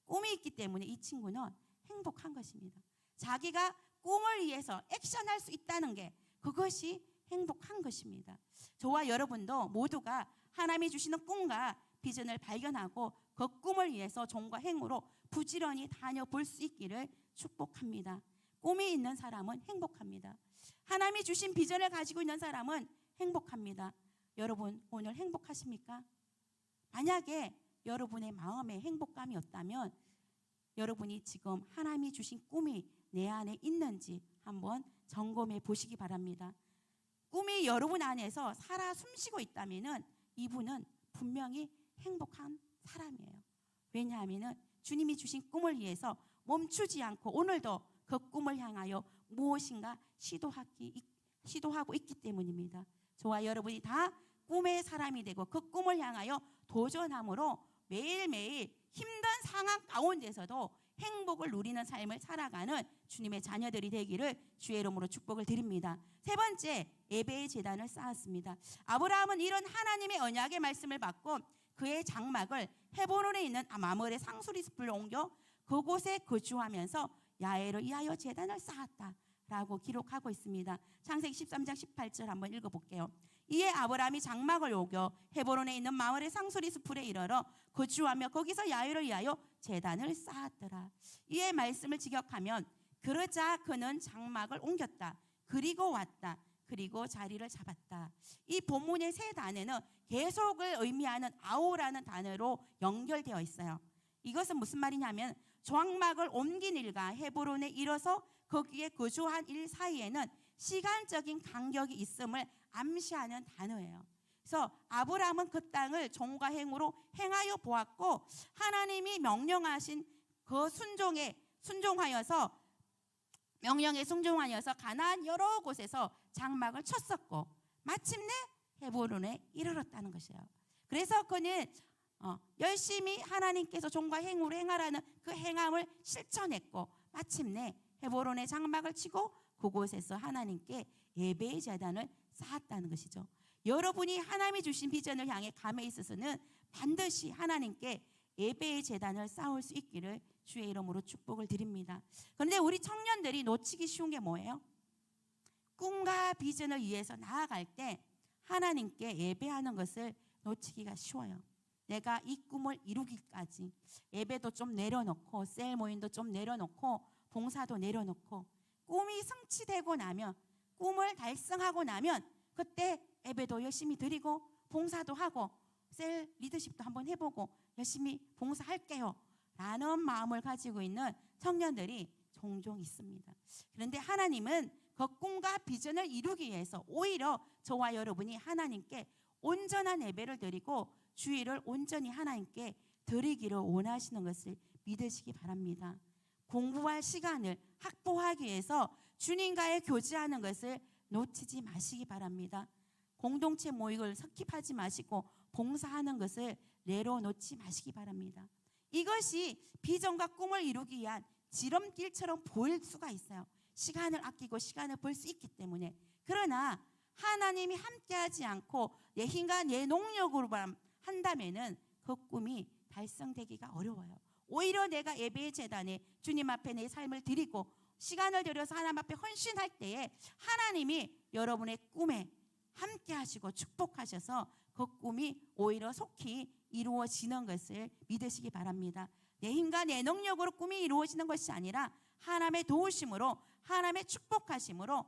꿈이 있기 때문에 이 친구는 행복한 것입니다. 자기가 꿈을 위해서 액션할 수 있다는 게 그것이 행복한 것입니다. 저와 여러분도 모두가 하나님이 주시는 꿈과 비전을 발견하고 그 꿈을 위해서 종과 행으로 부지런히 다녀볼 수 있기를 축복합니다. 꿈이 있는 사람은 행복합니다. 하나님이 주신 비전을 가지고 있는 사람은 행복합니다. 여러분 오늘 행복하십니까? 만약에 여러분의 마음에 행복감이 없다면 여러분이 지금 하나님이 주신 꿈이 내 안에 있는지 한번 점검해 보시기 바랍니다. 꿈이 여러분 안에서 살아 숨쉬고 있다면 이분은 분명히 행복한 사람이에요. 왜냐하면 주님이 주신 꿈을 위해서 멈추지 않고 오늘도 그 꿈을 향하여 무엇인가 시도하고 있기 때문입니다. 저와 여러분이 다 꿈의 사람이 되고 그 꿈을 향하여 도전함으로 매일매일 힘든 상황 가운데서도 행복을 누리는 삶을 살아가는 주님의 자녀들이 되기를 주의 이름으로 축복을 드립니다. 세 번째, 예배의 제단을 쌓았습니다. 아브라함은 이런 하나님의 언약의 말씀을 받고 그의 장막을 헤브론에 있는 마므레 상수리 숲으로 옮겨 그곳에 거주하면서 야훼를 위하여 제단을 쌓았다라고 기록하고 있습니다. 창세기 13장 18절 한번 읽어볼게요. 이에 아브라함이 장막을 옮겨 헤브론에 있는 마므레 상수리 숲에 이르러 거주하며 거기서 야훼를 위하여 제단을 쌓았더라. 이의 말씀을 직역하면 그러자 그는 장막을 옮겼다. 그리고 왔다. 그리고 자리를 잡았다. 이 본문의 세 단어는 계속을 의미하는 아오라는 단어로 연결되어 있어요. 이것은 무슨 말이냐면 장막을 옮긴 일과 헤브론에 이뤄서 거기에 거주한 일 사이에는 시간적인 간격이 있음을 암시하는 단어예요. 그래서 아브라함은 그 땅을 종과 행으로 행하여 보았고 하나님이 명령하신 그 명령에 순종하여서 가나안 여러 곳에서 장막을 쳤었고 마침내 헤브론에 이르렀다는 것이에요. 그래서 그는 열심히 하나님께서 종과 행으로 행하라는 그 행함을 실천했고 마침내 헤브론에 장막을 치고 그곳에서 하나님께 예배의 제단을 쌓았다는 것이죠. 여러분이 하나님이 주신 비전을 향해 감에 있어서는 반드시 하나님께 예배의 제단을 쌓을 수 있기를 주의 이름으로 축복을 드립니다. 그런데 우리 청년들이 놓치기 쉬운 게 뭐예요? 꿈과 비전을 위해서 나아갈 때 하나님께 예배하는 것을 놓치기가 쉬워요. 내가 이 꿈을 이루기까지 예배도 좀 내려놓고 셀 모임도 좀 내려놓고 봉사도 내려놓고 꿈이 성취되고 나면 꿈을 달성하고 나면 그때 예배도 열심히 드리고 봉사도 하고 셀 리더십도 한번 해보고 열심히 봉사할게요 라는 마음을 가지고 있는 청년들이 종종 있습니다. 그런데 하나님은 그 꿈과 비전을 이루기 위해서 오히려 저와 여러분이 하나님께 온전한 예배를 드리고 주의를 온전히 하나님께 드리기를 원하시는 것을 믿으시기 바랍니다. 공부할 시간을 확보하기 위해서 주님과의 교제하는 것을 놓치지 마시기 바랍니다. 공동체 모임을 스킵하지 마시고 봉사하는 것을 내려놓지 마시기 바랍니다. 이것이 비전과 꿈을 이루기 위한 지름길처럼 보일 수가 있어요. 시간을 아끼고 시간을 벌 수 있기 때문에. 그러나 하나님이 함께하지 않고 내 힘과 내 능력으로만 한다면은 그 꿈이 달성되기가 어려워요. 오히려 내가 예배의 제단에 주님 앞에 내 삶을 드리고 시간을 들여서 하나님 앞에 헌신할 때에 하나님이 여러분의 꿈에 함께 하시고 축복하셔서 그 꿈이 오히려 속히 이루어지는 것을 믿으시기 바랍니다. 내 힘과 내 능력으로 꿈이 이루어지는 것이 아니라 하나님의 도우심으로 하나님의 축복하심으로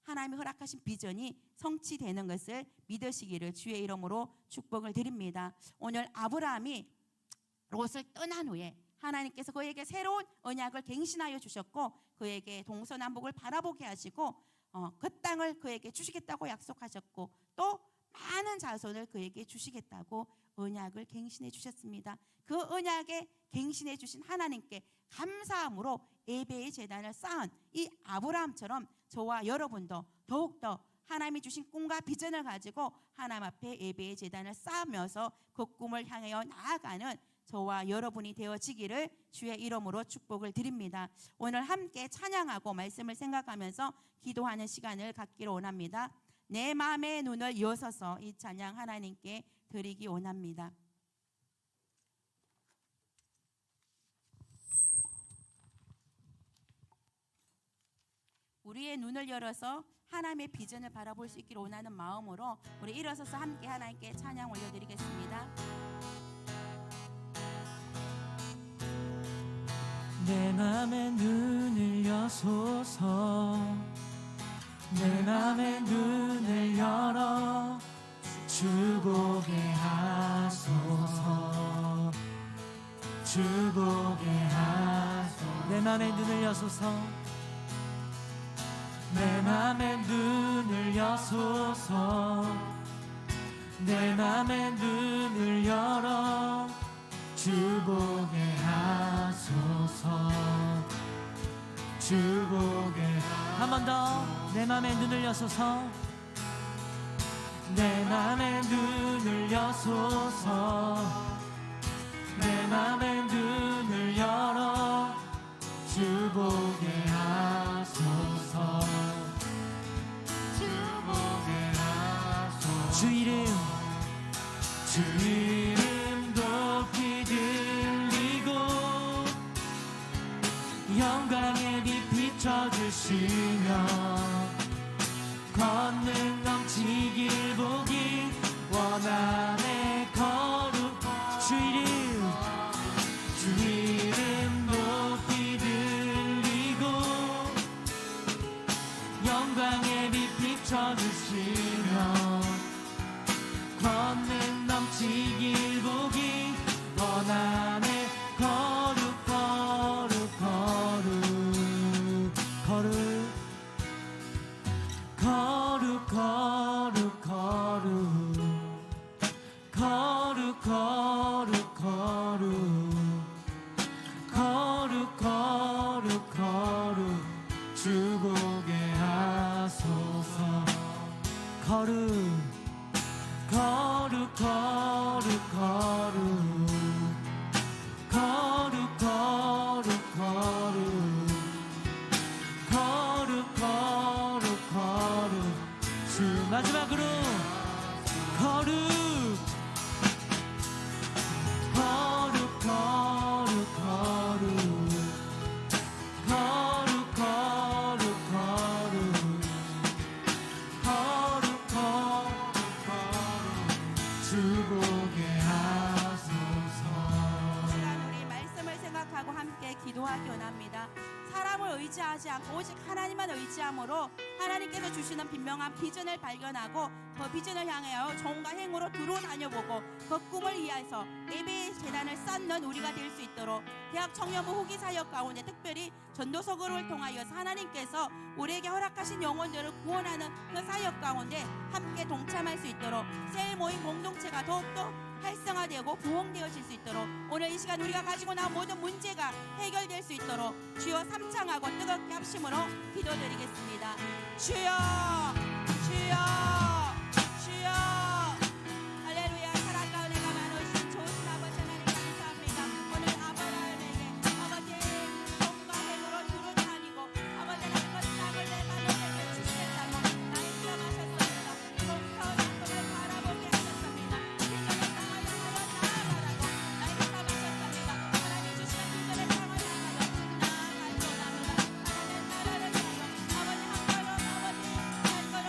하나님이 허락하신 비전이 성취되는 것을 믿으시기를 주의 이름으로 축복을 드립니다. 오늘 아브라함이 롯을 떠난 후에 하나님께서 그에게 새로운 언약을 갱신하여 주셨고 그에게 동서남북을 바라보게 하시고 그 땅을 그에게 주시겠다고 약속하셨고 또 많은 자손을 그에게 주시겠다고 언약을 갱신해 주셨습니다. 그 언약에 갱신해 주신 하나님께 감사함으로 예배의 제단을 쌓은 이 아브라함처럼 저와 여러분도 더욱더 하나님이 주신 꿈과 비전을 가지고 하나님 앞에 예배의 제단을 쌓으면서 그 꿈을 향하여 나아가는 저와 여러분이 되어지기를 주의 이름으로 축복을 드립니다. 오늘 함께 찬양하고 말씀을 생각하면서 기도하는 시간을 갖기를 원합니다. 내 마음의 눈을 여서서 이 찬양 하나님께 드리기 원합니다. 우리의 눈을 열어서 하나님의 비전을 바라볼 수 있기를 원하는 마음으로 우리 일어서서 함께 하나님께 찬양 올려드리겠습니다. 내 맘의 눈을 여소서 내 맘의 눈을 열어 주 보게 하소서 주 보게 하소서 내 맘의 눈을 여소서 내 맘의 눈을 여소서 내 맘의 눈을 열어 주 보게 하소서 하소서. 주 보게 한 번 더 내 맘에 눈을 여소서. 내 맘에 눈을 여소서. 내 맘에 눈을 열어 주 보게 하소서. 주 보게 하소서. 주 이름 높이 들리고 영광의 빛 비춰주시며 권능 넘치길 보기 원하네. 거룩 주 이름 높이 들리고 영광의 빛 비춰주시며 권능 넘치길 보기 원하네. 거룩 거룩 거룩 거룩 거룩 거룩 거룩 거룩 거룩 거룩 거룩 거룩 주 보게 하소서. 거룩 거룩 거룩 거룩 거룩 거룩 거룩 거룩 거룩 주 마지막으로 거룩 거룩 거룩 거룩 거룩 거룩 거룩 거룩 주 보게 하소서. 시간 우리 말씀을 생각하고 함께 기도하기 원합니다. 사람을 의지하지 않고 오직 하나님만 의지함으로 하나님께서 주시는 분명한 비전을 발견하고 그 비전을 향하여 종과 행으로 두루 다녀보고 그 꿈을 위해서 예배의 재단을 쌓는 우리가 될 수 있도록 대학 청년부 후기 사역 가운데 특별히 전도서 그룹을 통하여서 하나님께서 우리에게 허락하신 영혼들을 구원하는 그 사역 가운데 함께 동참할 수 있도록 셀 모임 공동체가 더욱더 활성화되고 부흥되어질 수 있도록 오늘 이 시간 우리가 가지고 나온 모든 문제가 해결될 수 있도록 주여 삼창하고 뜨겁게 합심으로 기도드리겠습니다. 주여 주여 주여 할렐루야. 사랑 가운데 가만오신 좋으신 아버지 하나님 감사합니다. 오늘 아브라함에게 아버지 손과 행으로 두루 다니고 아버지 하나님 그 땅을 내가 너에게 주시겠다고 말씀하셨습니다. 동서남북을 바라보게 하셨습니다. 비전을 향하여 나아가라고 말씀하셨습니다. 하나님 주시는 비전을 향하여 나아갈 줄 압니다. 하나님 나라를 위하여 아버지 한 걸음 아버지 한 걸음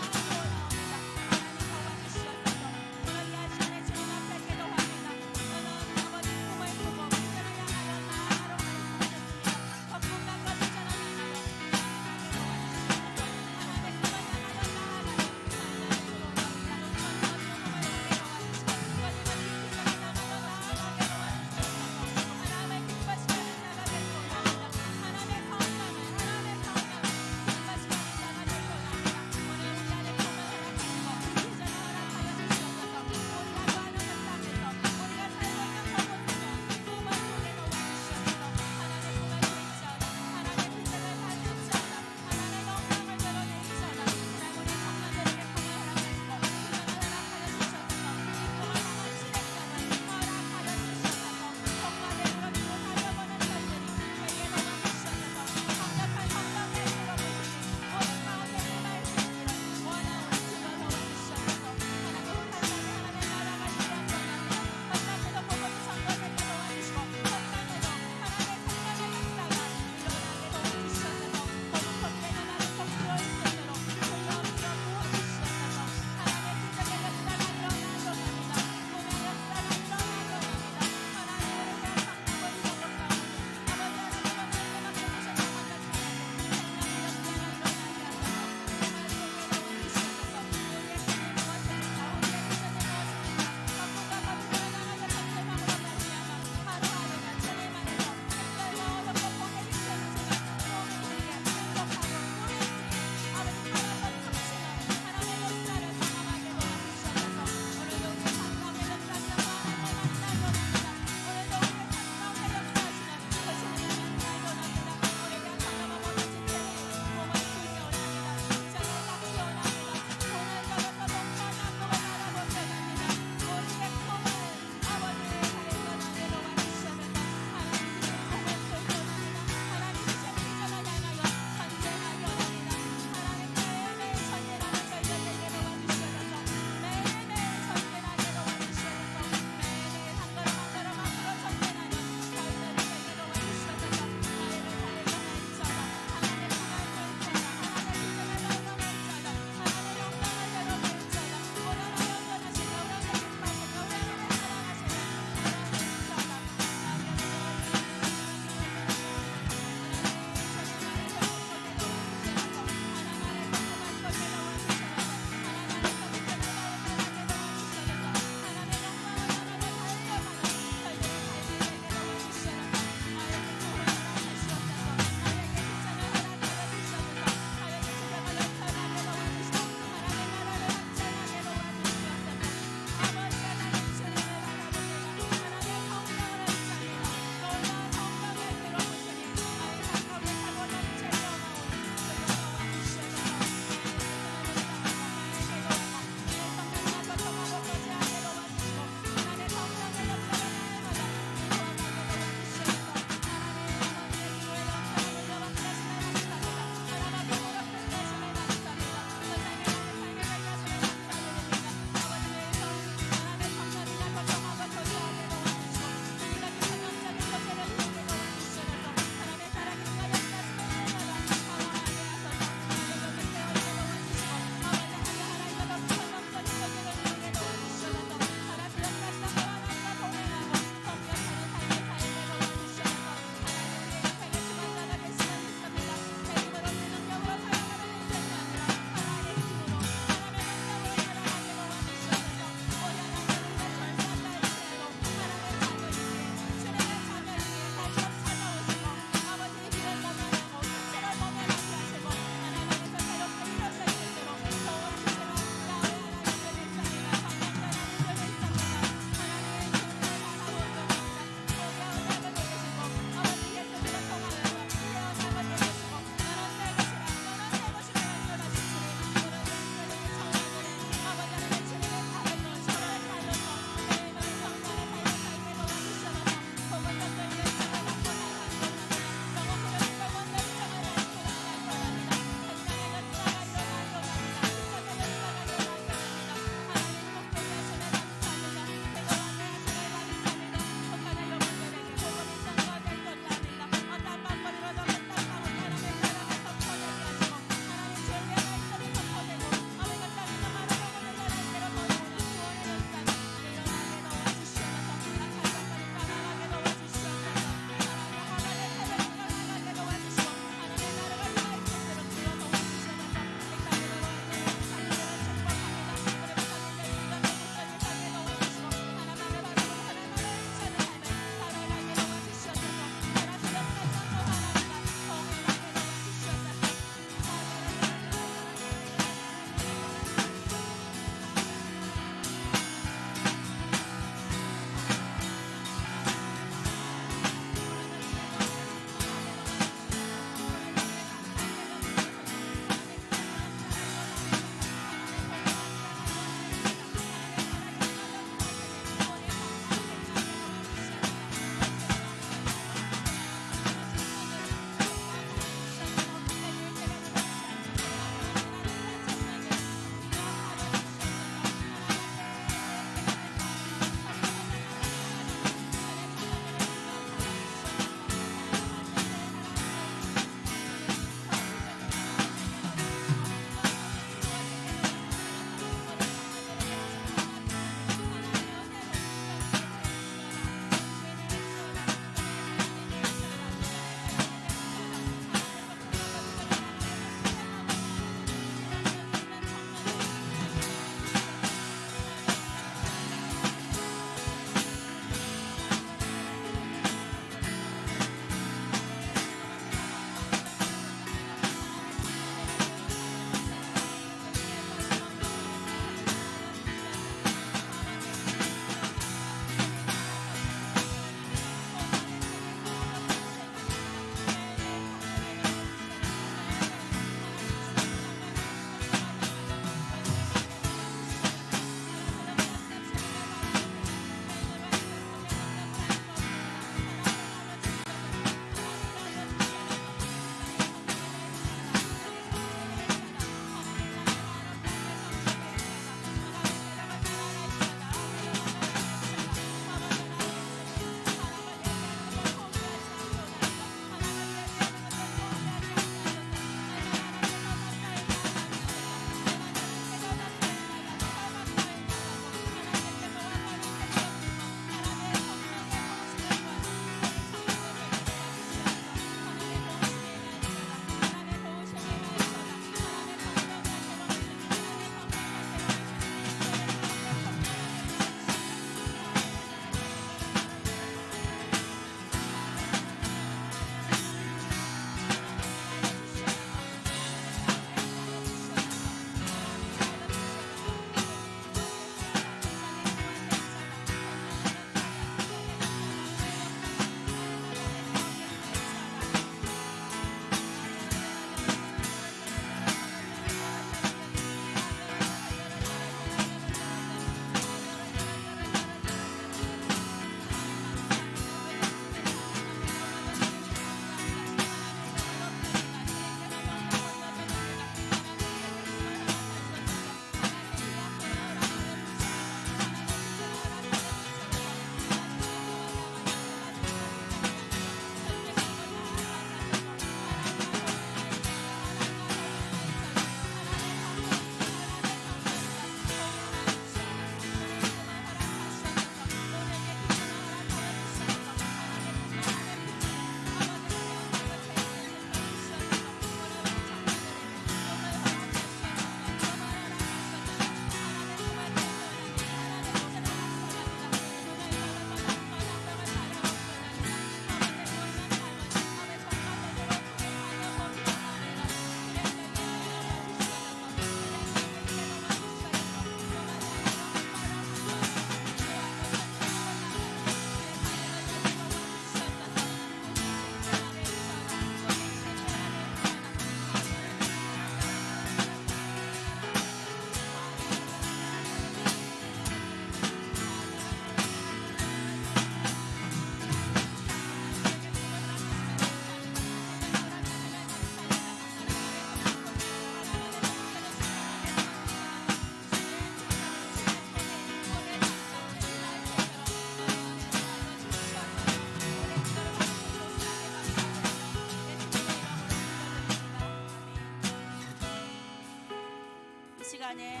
시간에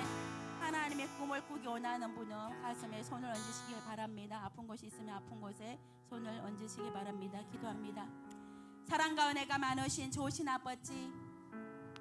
하나님의 꿈을 꾸기 원하는 분은 가슴에 손을 얹으시길 바랍니다. 아픈 곳이 있으면 아픈 곳에 손을 얹으시기 바랍니다. 기도합니다. 사랑과 은혜가 많으신 좋으신 아버지,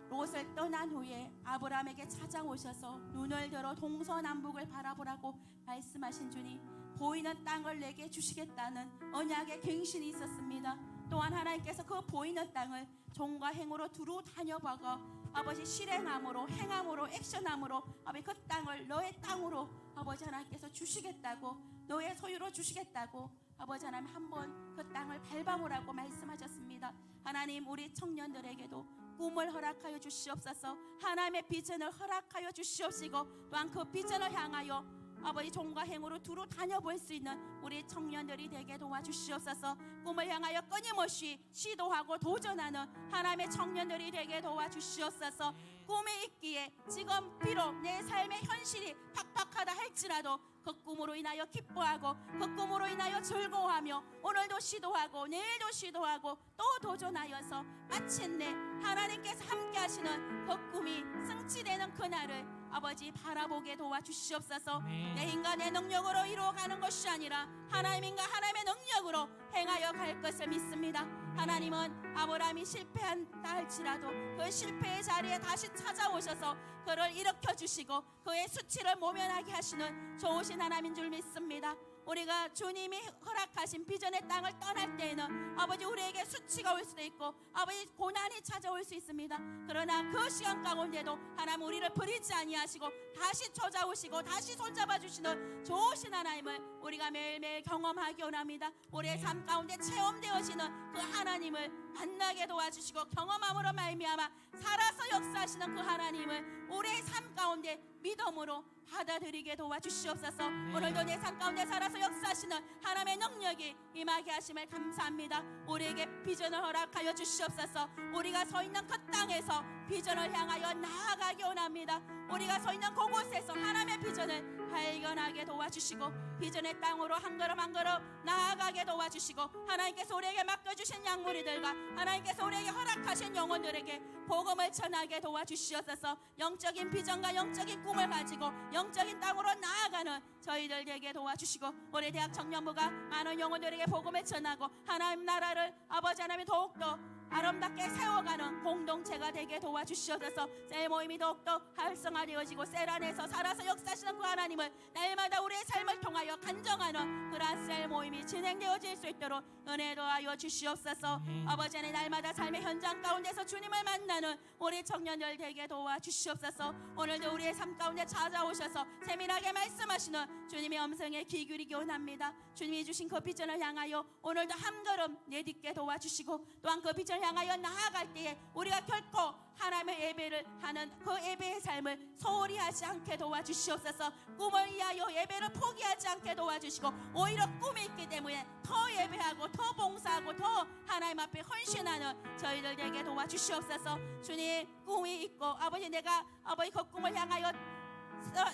롯을 떠난 후에 아브라함에게 찾아오셔서 눈을 들어 동서남북을 바라보라고 말씀하신 주님, 보이는 땅을 내게 주시겠다는 언약의 갱신이 있었습니다. 또한 하나님께서 그 보이는 땅을 종과 행으로 두루 다녀봐가 아버지 실행함으로, 행함으로, 액션함으로 아버지 그 땅을 너의 땅으로 아버지 하나님께서 주시겠다고, 너의 소유로 주시겠다고 아버지 하나님 한번 그 땅을 밟아보라고 말씀하셨습니다. 하나님, 우리 청년들에게도 꿈을 허락하여 주시옵소서. 하나님의 비전을 허락하여 주시옵시고, 또한 그 비전을 향하여 아버지 종과 행으로 두루 다녀볼 수 있는 우리 청년들이 되게 도와주시옵소서. 꿈을 향하여 끊임없이 시도하고 도전하는 하나님의 청년들이 되게 도와주시옵소서. 꿈이 있기에 지금 비록 내 삶의 현실이 팍팍하다 할지라도 그 꿈으로 인하여 기뻐하고, 그 꿈으로 인하여 즐거워하며, 오늘도 시도하고 내일도 시도하고 또 도전하여서 마침내 하나님께서 함께 하시는 그 꿈이 성취되는 그날을 아버지 바라보게 도와주시옵소서. 내 인간의 능력으로 이루어가는 것이 아니라 하나님인가 하나님의 능력으로 행하여 갈 것을 믿습니다. 하나님은 아브라함이 실패한다 할지라도 그 실패의 자리에 다시 찾아오셔서 그를 일으켜 주시고 그의 수치를 모면하게 하시는 좋으신 하나님인 줄 믿습니다. 우리가 주님이 허락하신 비전의 땅을 떠날 때에는 아버지 우리에게 수치가 올 수도 있고 아버지 고난이 찾아올 수 있습니다. 그러나 그 시간 가운데도 하나님 우리를 버리지 아니하시고 다시 찾아오시고 다시 손잡아 주시는 좋으신 하나님을 우리가 매일매일 경험하기 원합니다. 우리의 삶 가운데 체험되어지는 그 하나님을 만나게 도와주시고 경험함으로 말미암아 살아서 역사하시는 그 하나님을 우리의 삶 가운데 믿음으로 받아들이게 도와주시옵소서. 오늘도 내 삶 가운데 살아서 역사하시는 하나님의 능력이 임하게 하심을 감사합니다. 우리에게 비전을 허락하여 주시옵소서. 우리가 서 있는 그 땅에서 비전을 향하여 나아가기 원합니다. 우리가 서 있는 그곳에서 하나님의 비전을 발견하게 도와주시고 비전의 땅으로 한 걸음 한 걸음 나아가게 도와주시고 하나님께서 우리에게 맡겨주신 양무리들과 하나님께서 우리에게 허락하신 영혼들에게 복음을 전하게 도와주시옵소서. 영적인 비전과 영적인 꿈을 가지고 영적인 땅으로 나아가는 저희들 되게 도와주시고 우리 대학 청년부가 많은 영혼들에게 복음을 전하고 하나님 나라를 아버지 하나님이 더욱더 아름답게 세워가는 공동체가 되게 도와주시옵소서. 셀 모임이 더욱더 활성화되어지고 셀 안에서 살아서 역사하시는 그 하나님을 날마다 우리의 삶을 통하여 간정하는 그러한 셀 모임이 진행되어질 수 있도록 은혜 도하여 주시옵소서. 아버지 하나님 날마다 삶의 현장 가운데서 주님을 만나는 우리 청년들 되게 도와주시옵소서. 오늘도 우리의 삶 가운데 찾아오셔서 세밀하게 말씀하시는 주님의 음성에 귀 기울이기 원합니다. 주님이 주신 그 비전을 향하여 오늘도 한 걸음 내딛게 도와주시고 또한 그 비전을 향하여 나아갈 때에 우리가 결코 하나님의 예배를 하는 그 예배의 삶을 소홀히 하지 않게 도와주시옵소서. 꿈을 위하여 예배를 포기하지 않게 도와주시고 오히려 꿈이 있기 때문에 더 예배하고 더 봉사하고 더 하나님 앞에 헌신하는 저희들 되게 도와주시옵소서. 주님 꿈이 있고 아버지 내가 아버지 그 꿈을 향하여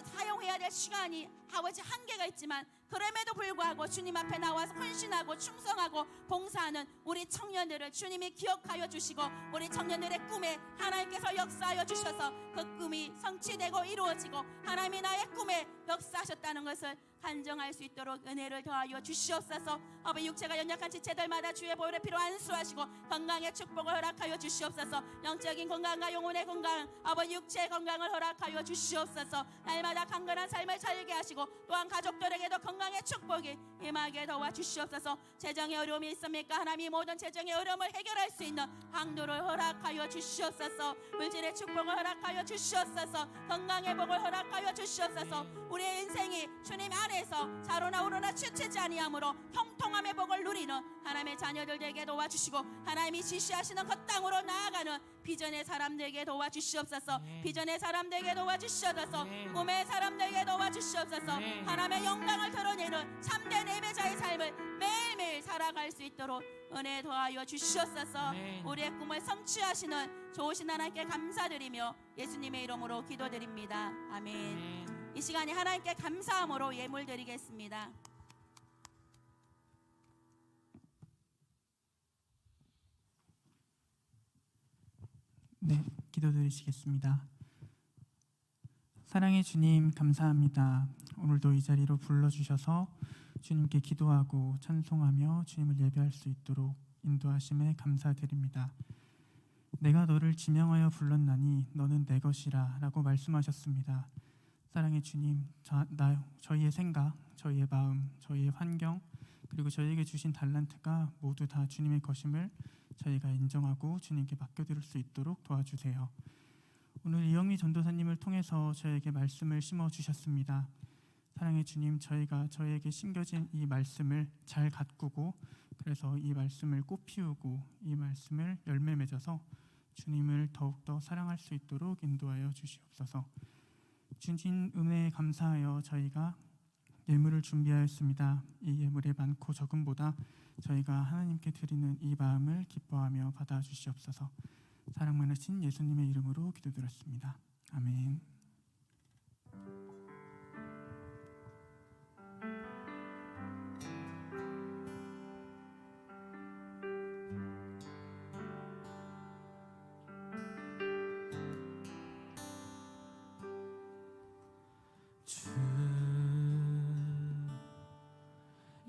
사용해야 될 시간이 아버지 한계가 있지만 그럼에도 불구하고 주님 앞에 나와서 헌신하고 충성하고 봉사하는 우리 청년들을 주님이 기억하여 주시고 우리 청년들의 꿈에 하나님께서 역사하여 주셔서 그 꿈이 성취되고 이루어지고 하나님이 나의 꿈에 역사하셨다는 것을 간정할 수 있도록 은혜를 더하여 주시옵소서. 아버지 육체가 연약한 지체들마다 주의 보혈의 피로 안수하시고 건강의 축복을 허락하여 주시옵소서. 영적인 건강과 영혼의 건강 아버지 육체의 건강을 허락하여 주시옵소서. 날마다 강건한 삶을 살게 하시고 또한 가족들에게도 건강의 축복이 임하게 도와주시옵소서. 재정의 어려움이 있습니까? 하나님이 모든 재정의 어려움을 해결할 수 있는 항도를 허락하여 주시옵소서. 물질의 축복을 허락하여 주시옵소서. 건강의 복을 허락하여 주시옵소서. 우리의 인생이 주님 안에서 자로나 우로나 취치지 아니하므로 형통함의 복을 누리는 하나님의 자녀들 되게 도와주시고 하나님이 지시하시는 그 땅으로 나아가는 비전의 사람 되게 도와주시옵소서. 비전의 사람 되게 도와주시옵소서. 꿈의 사람 되게 도와주시옵소서. 하나님의 영광을 드러내는 참된 예배자의 삶을 매일매일 살아갈 수 있도록 은혜 더하여 주시옵소서. 우리의 꿈을 성취하시는 좋으신 하나님께 감사드리며 예수님의 이름으로 기도드립니다. 아멘. 이 시간에 하나님께 감사함으로 예물 드리겠습니다. 네, 기도드리시겠습니다. 사랑의 주님 감사합니다. 오늘도 이 자리로 불러주셔서 주님께 기도하고 찬송하며 주님을 예배할 수 있도록 인도하심에 감사드립니다. 내가 너를 지명하여 불렀나니 너는 내 것이라 라고 말씀하셨습니다. 사랑의 주님, 저희의 생각, 저희의 마음, 저희의 환경, 그리고 저희에게 주신 달란트가 모두 다 주님의 것임을 저희가 인정하고 주님께 맡겨드릴 수 있도록 도와주세요. 오늘 이영미 전도사님을 통해서 저에게 말씀을 심어주셨습니다. 사랑의 주님, 저에게 심겨진 이 말씀을 잘 가꾸고 그래서 이 말씀을 꽃 피우고 이 말씀을 열매 맺어서 주님을 더욱더 사랑할 수 있도록 인도하여 주시옵소서. 주신 은혜에 감사하여 저희가 예물을 준비하였습니다. 이 예물의 많고 적음보다 저희가 하나님께 드리는 이 마음을 기뻐하며 받아주시옵소서. 사랑 많으신 예수님의 이름으로 기도드렸습니다. 아멘. 주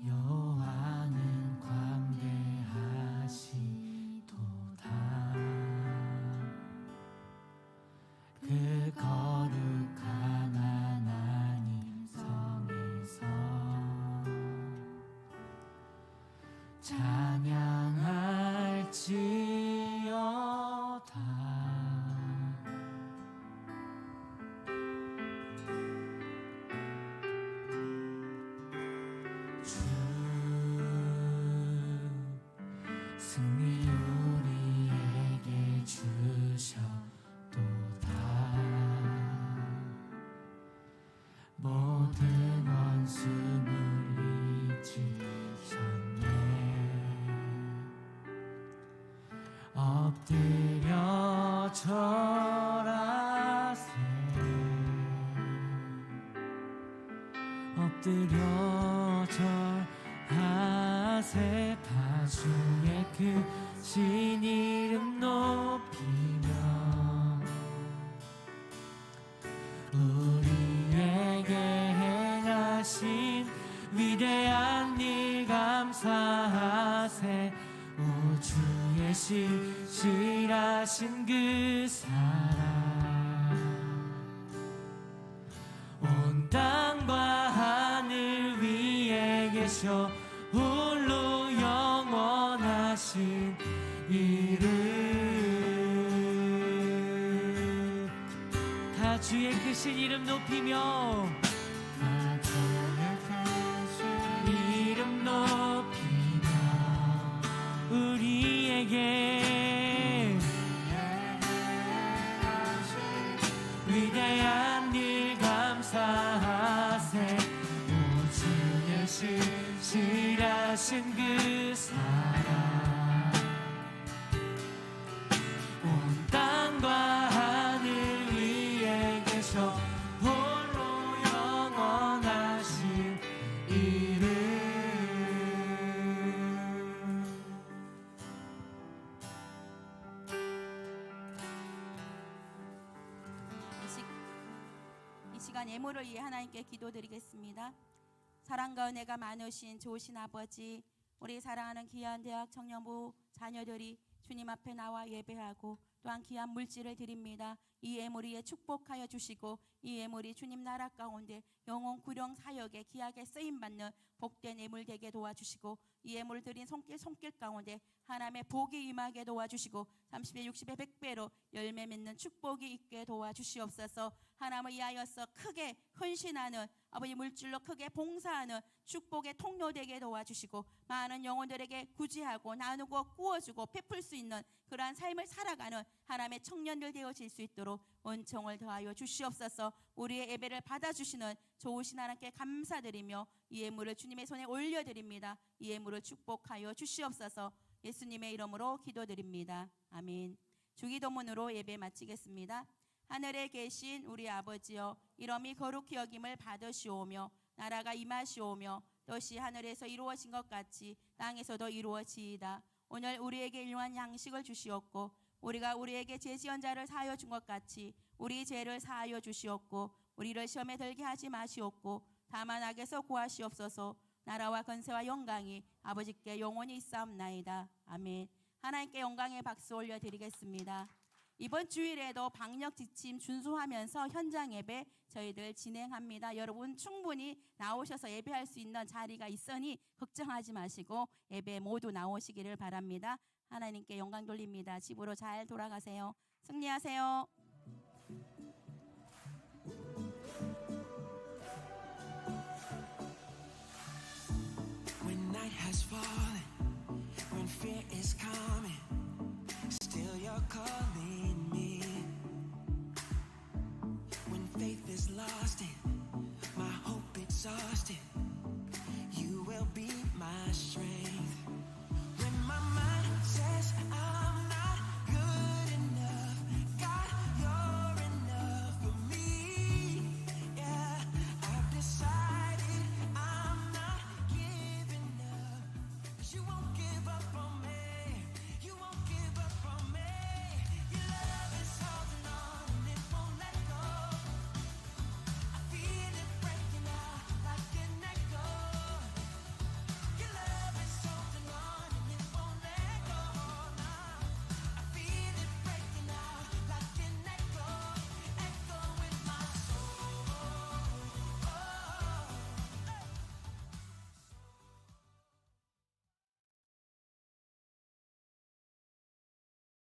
여호와는 광대하시도다. 그 거룩한 하나님 성에서 찬양할지어다. 주 승리 우리에게 주셨도다. 모든 원수 물리치셨네. 엎드려 절하세. 엎드려 절하세. 다주의 크신 이름 높이며 우리에게 행하신 위대한 일 감사하세. 오 주의 신실하신 그 사랑 온 땅과 하늘 위에 계셔 홀로 영원하신 이름. 다 주의 크신 이름 높이며 다 주의 크신 이름 높이며 우리에게 위대한 일 감사하세. 오 주의 신실하신 그 사랑 온 땅과 하늘 위에 계셔 홀로 영원하신 이름. 이 시간 예물을 위해 하나님께 기도드리겠습니다. 사랑과 은혜가 많으신 좋으신 아버지, 우리 사랑하는 귀한 대학 청년부 자녀들이 주님 앞에 나와 예배하고 또한 귀한 물질을 드립니다. 이 예물이 축복하여 주시고 이 예물이 주님 나라 가운데 영혼 구령 사역에 귀하게 쓰임받는 복된 예물 되게 도와주시고 이 예물 드린 손길 가운데 하나님의 복이 임하게 도와주시고 30배 60배 100배로 열매 맺는 축복이 있게 도와주시옵소서. 하나님을 위하여서 크게 헌신하는 아버지 물질로 크게 봉사하는 축복의 통로 되게 도와주시고 많은 영혼들에게 구제하고 나누고 구워주고 베풀 수 있는 그러한 삶을 살아가는 하나님의 청년들 되어질 수 있도록 은총을 더하여 주시옵소서. 우리의 예배를 받아주시는 좋으신 하나님께 감사드리며 이 예물을 주님의 손에 올려드립니다. 이 예물을 축복하여 주시옵소서. 예수님의 이름으로 기도드립니다. 아멘. 주기도문으로 예배 마치겠습니다. 하늘에 계신 우리 아버지여, 이름이 거룩히 여김을 받으시오며 나라가 임하시오며 뜻이 하늘에서 이루어진 것 같이 땅에서도 이루어지이다. 오늘 우리에게 일용할 양식을 주시옵고 우리가 우리에게 죄지은 자를 사하여 준 것 같이 우리 죄를 사하여 주시옵고 우리를 시험에 들게 하지 마시옵고 다만 악에서 구하시옵소서. 나라와 권세와 영광이 아버지께 영원히 있사옵나이다. 아멘. 하나님께 영광의 박수 올려드리겠습니다. 이번 주일에도 방역 지침 준수하면서 현장 예배 저희들 진행합니다. 여러분 충분히 나오셔서 예배할 수 있는 자리가 있으니 걱정하지 마시고 예배 모두 나오시기를 바랍니다. 하나님께 영광 돌립니다. 집으로 잘 돌아가세요. 승리하세요. When night has fallen, when fear is coming, still you're calling me. When faith is lost and my hope exhausted, you will be my strength.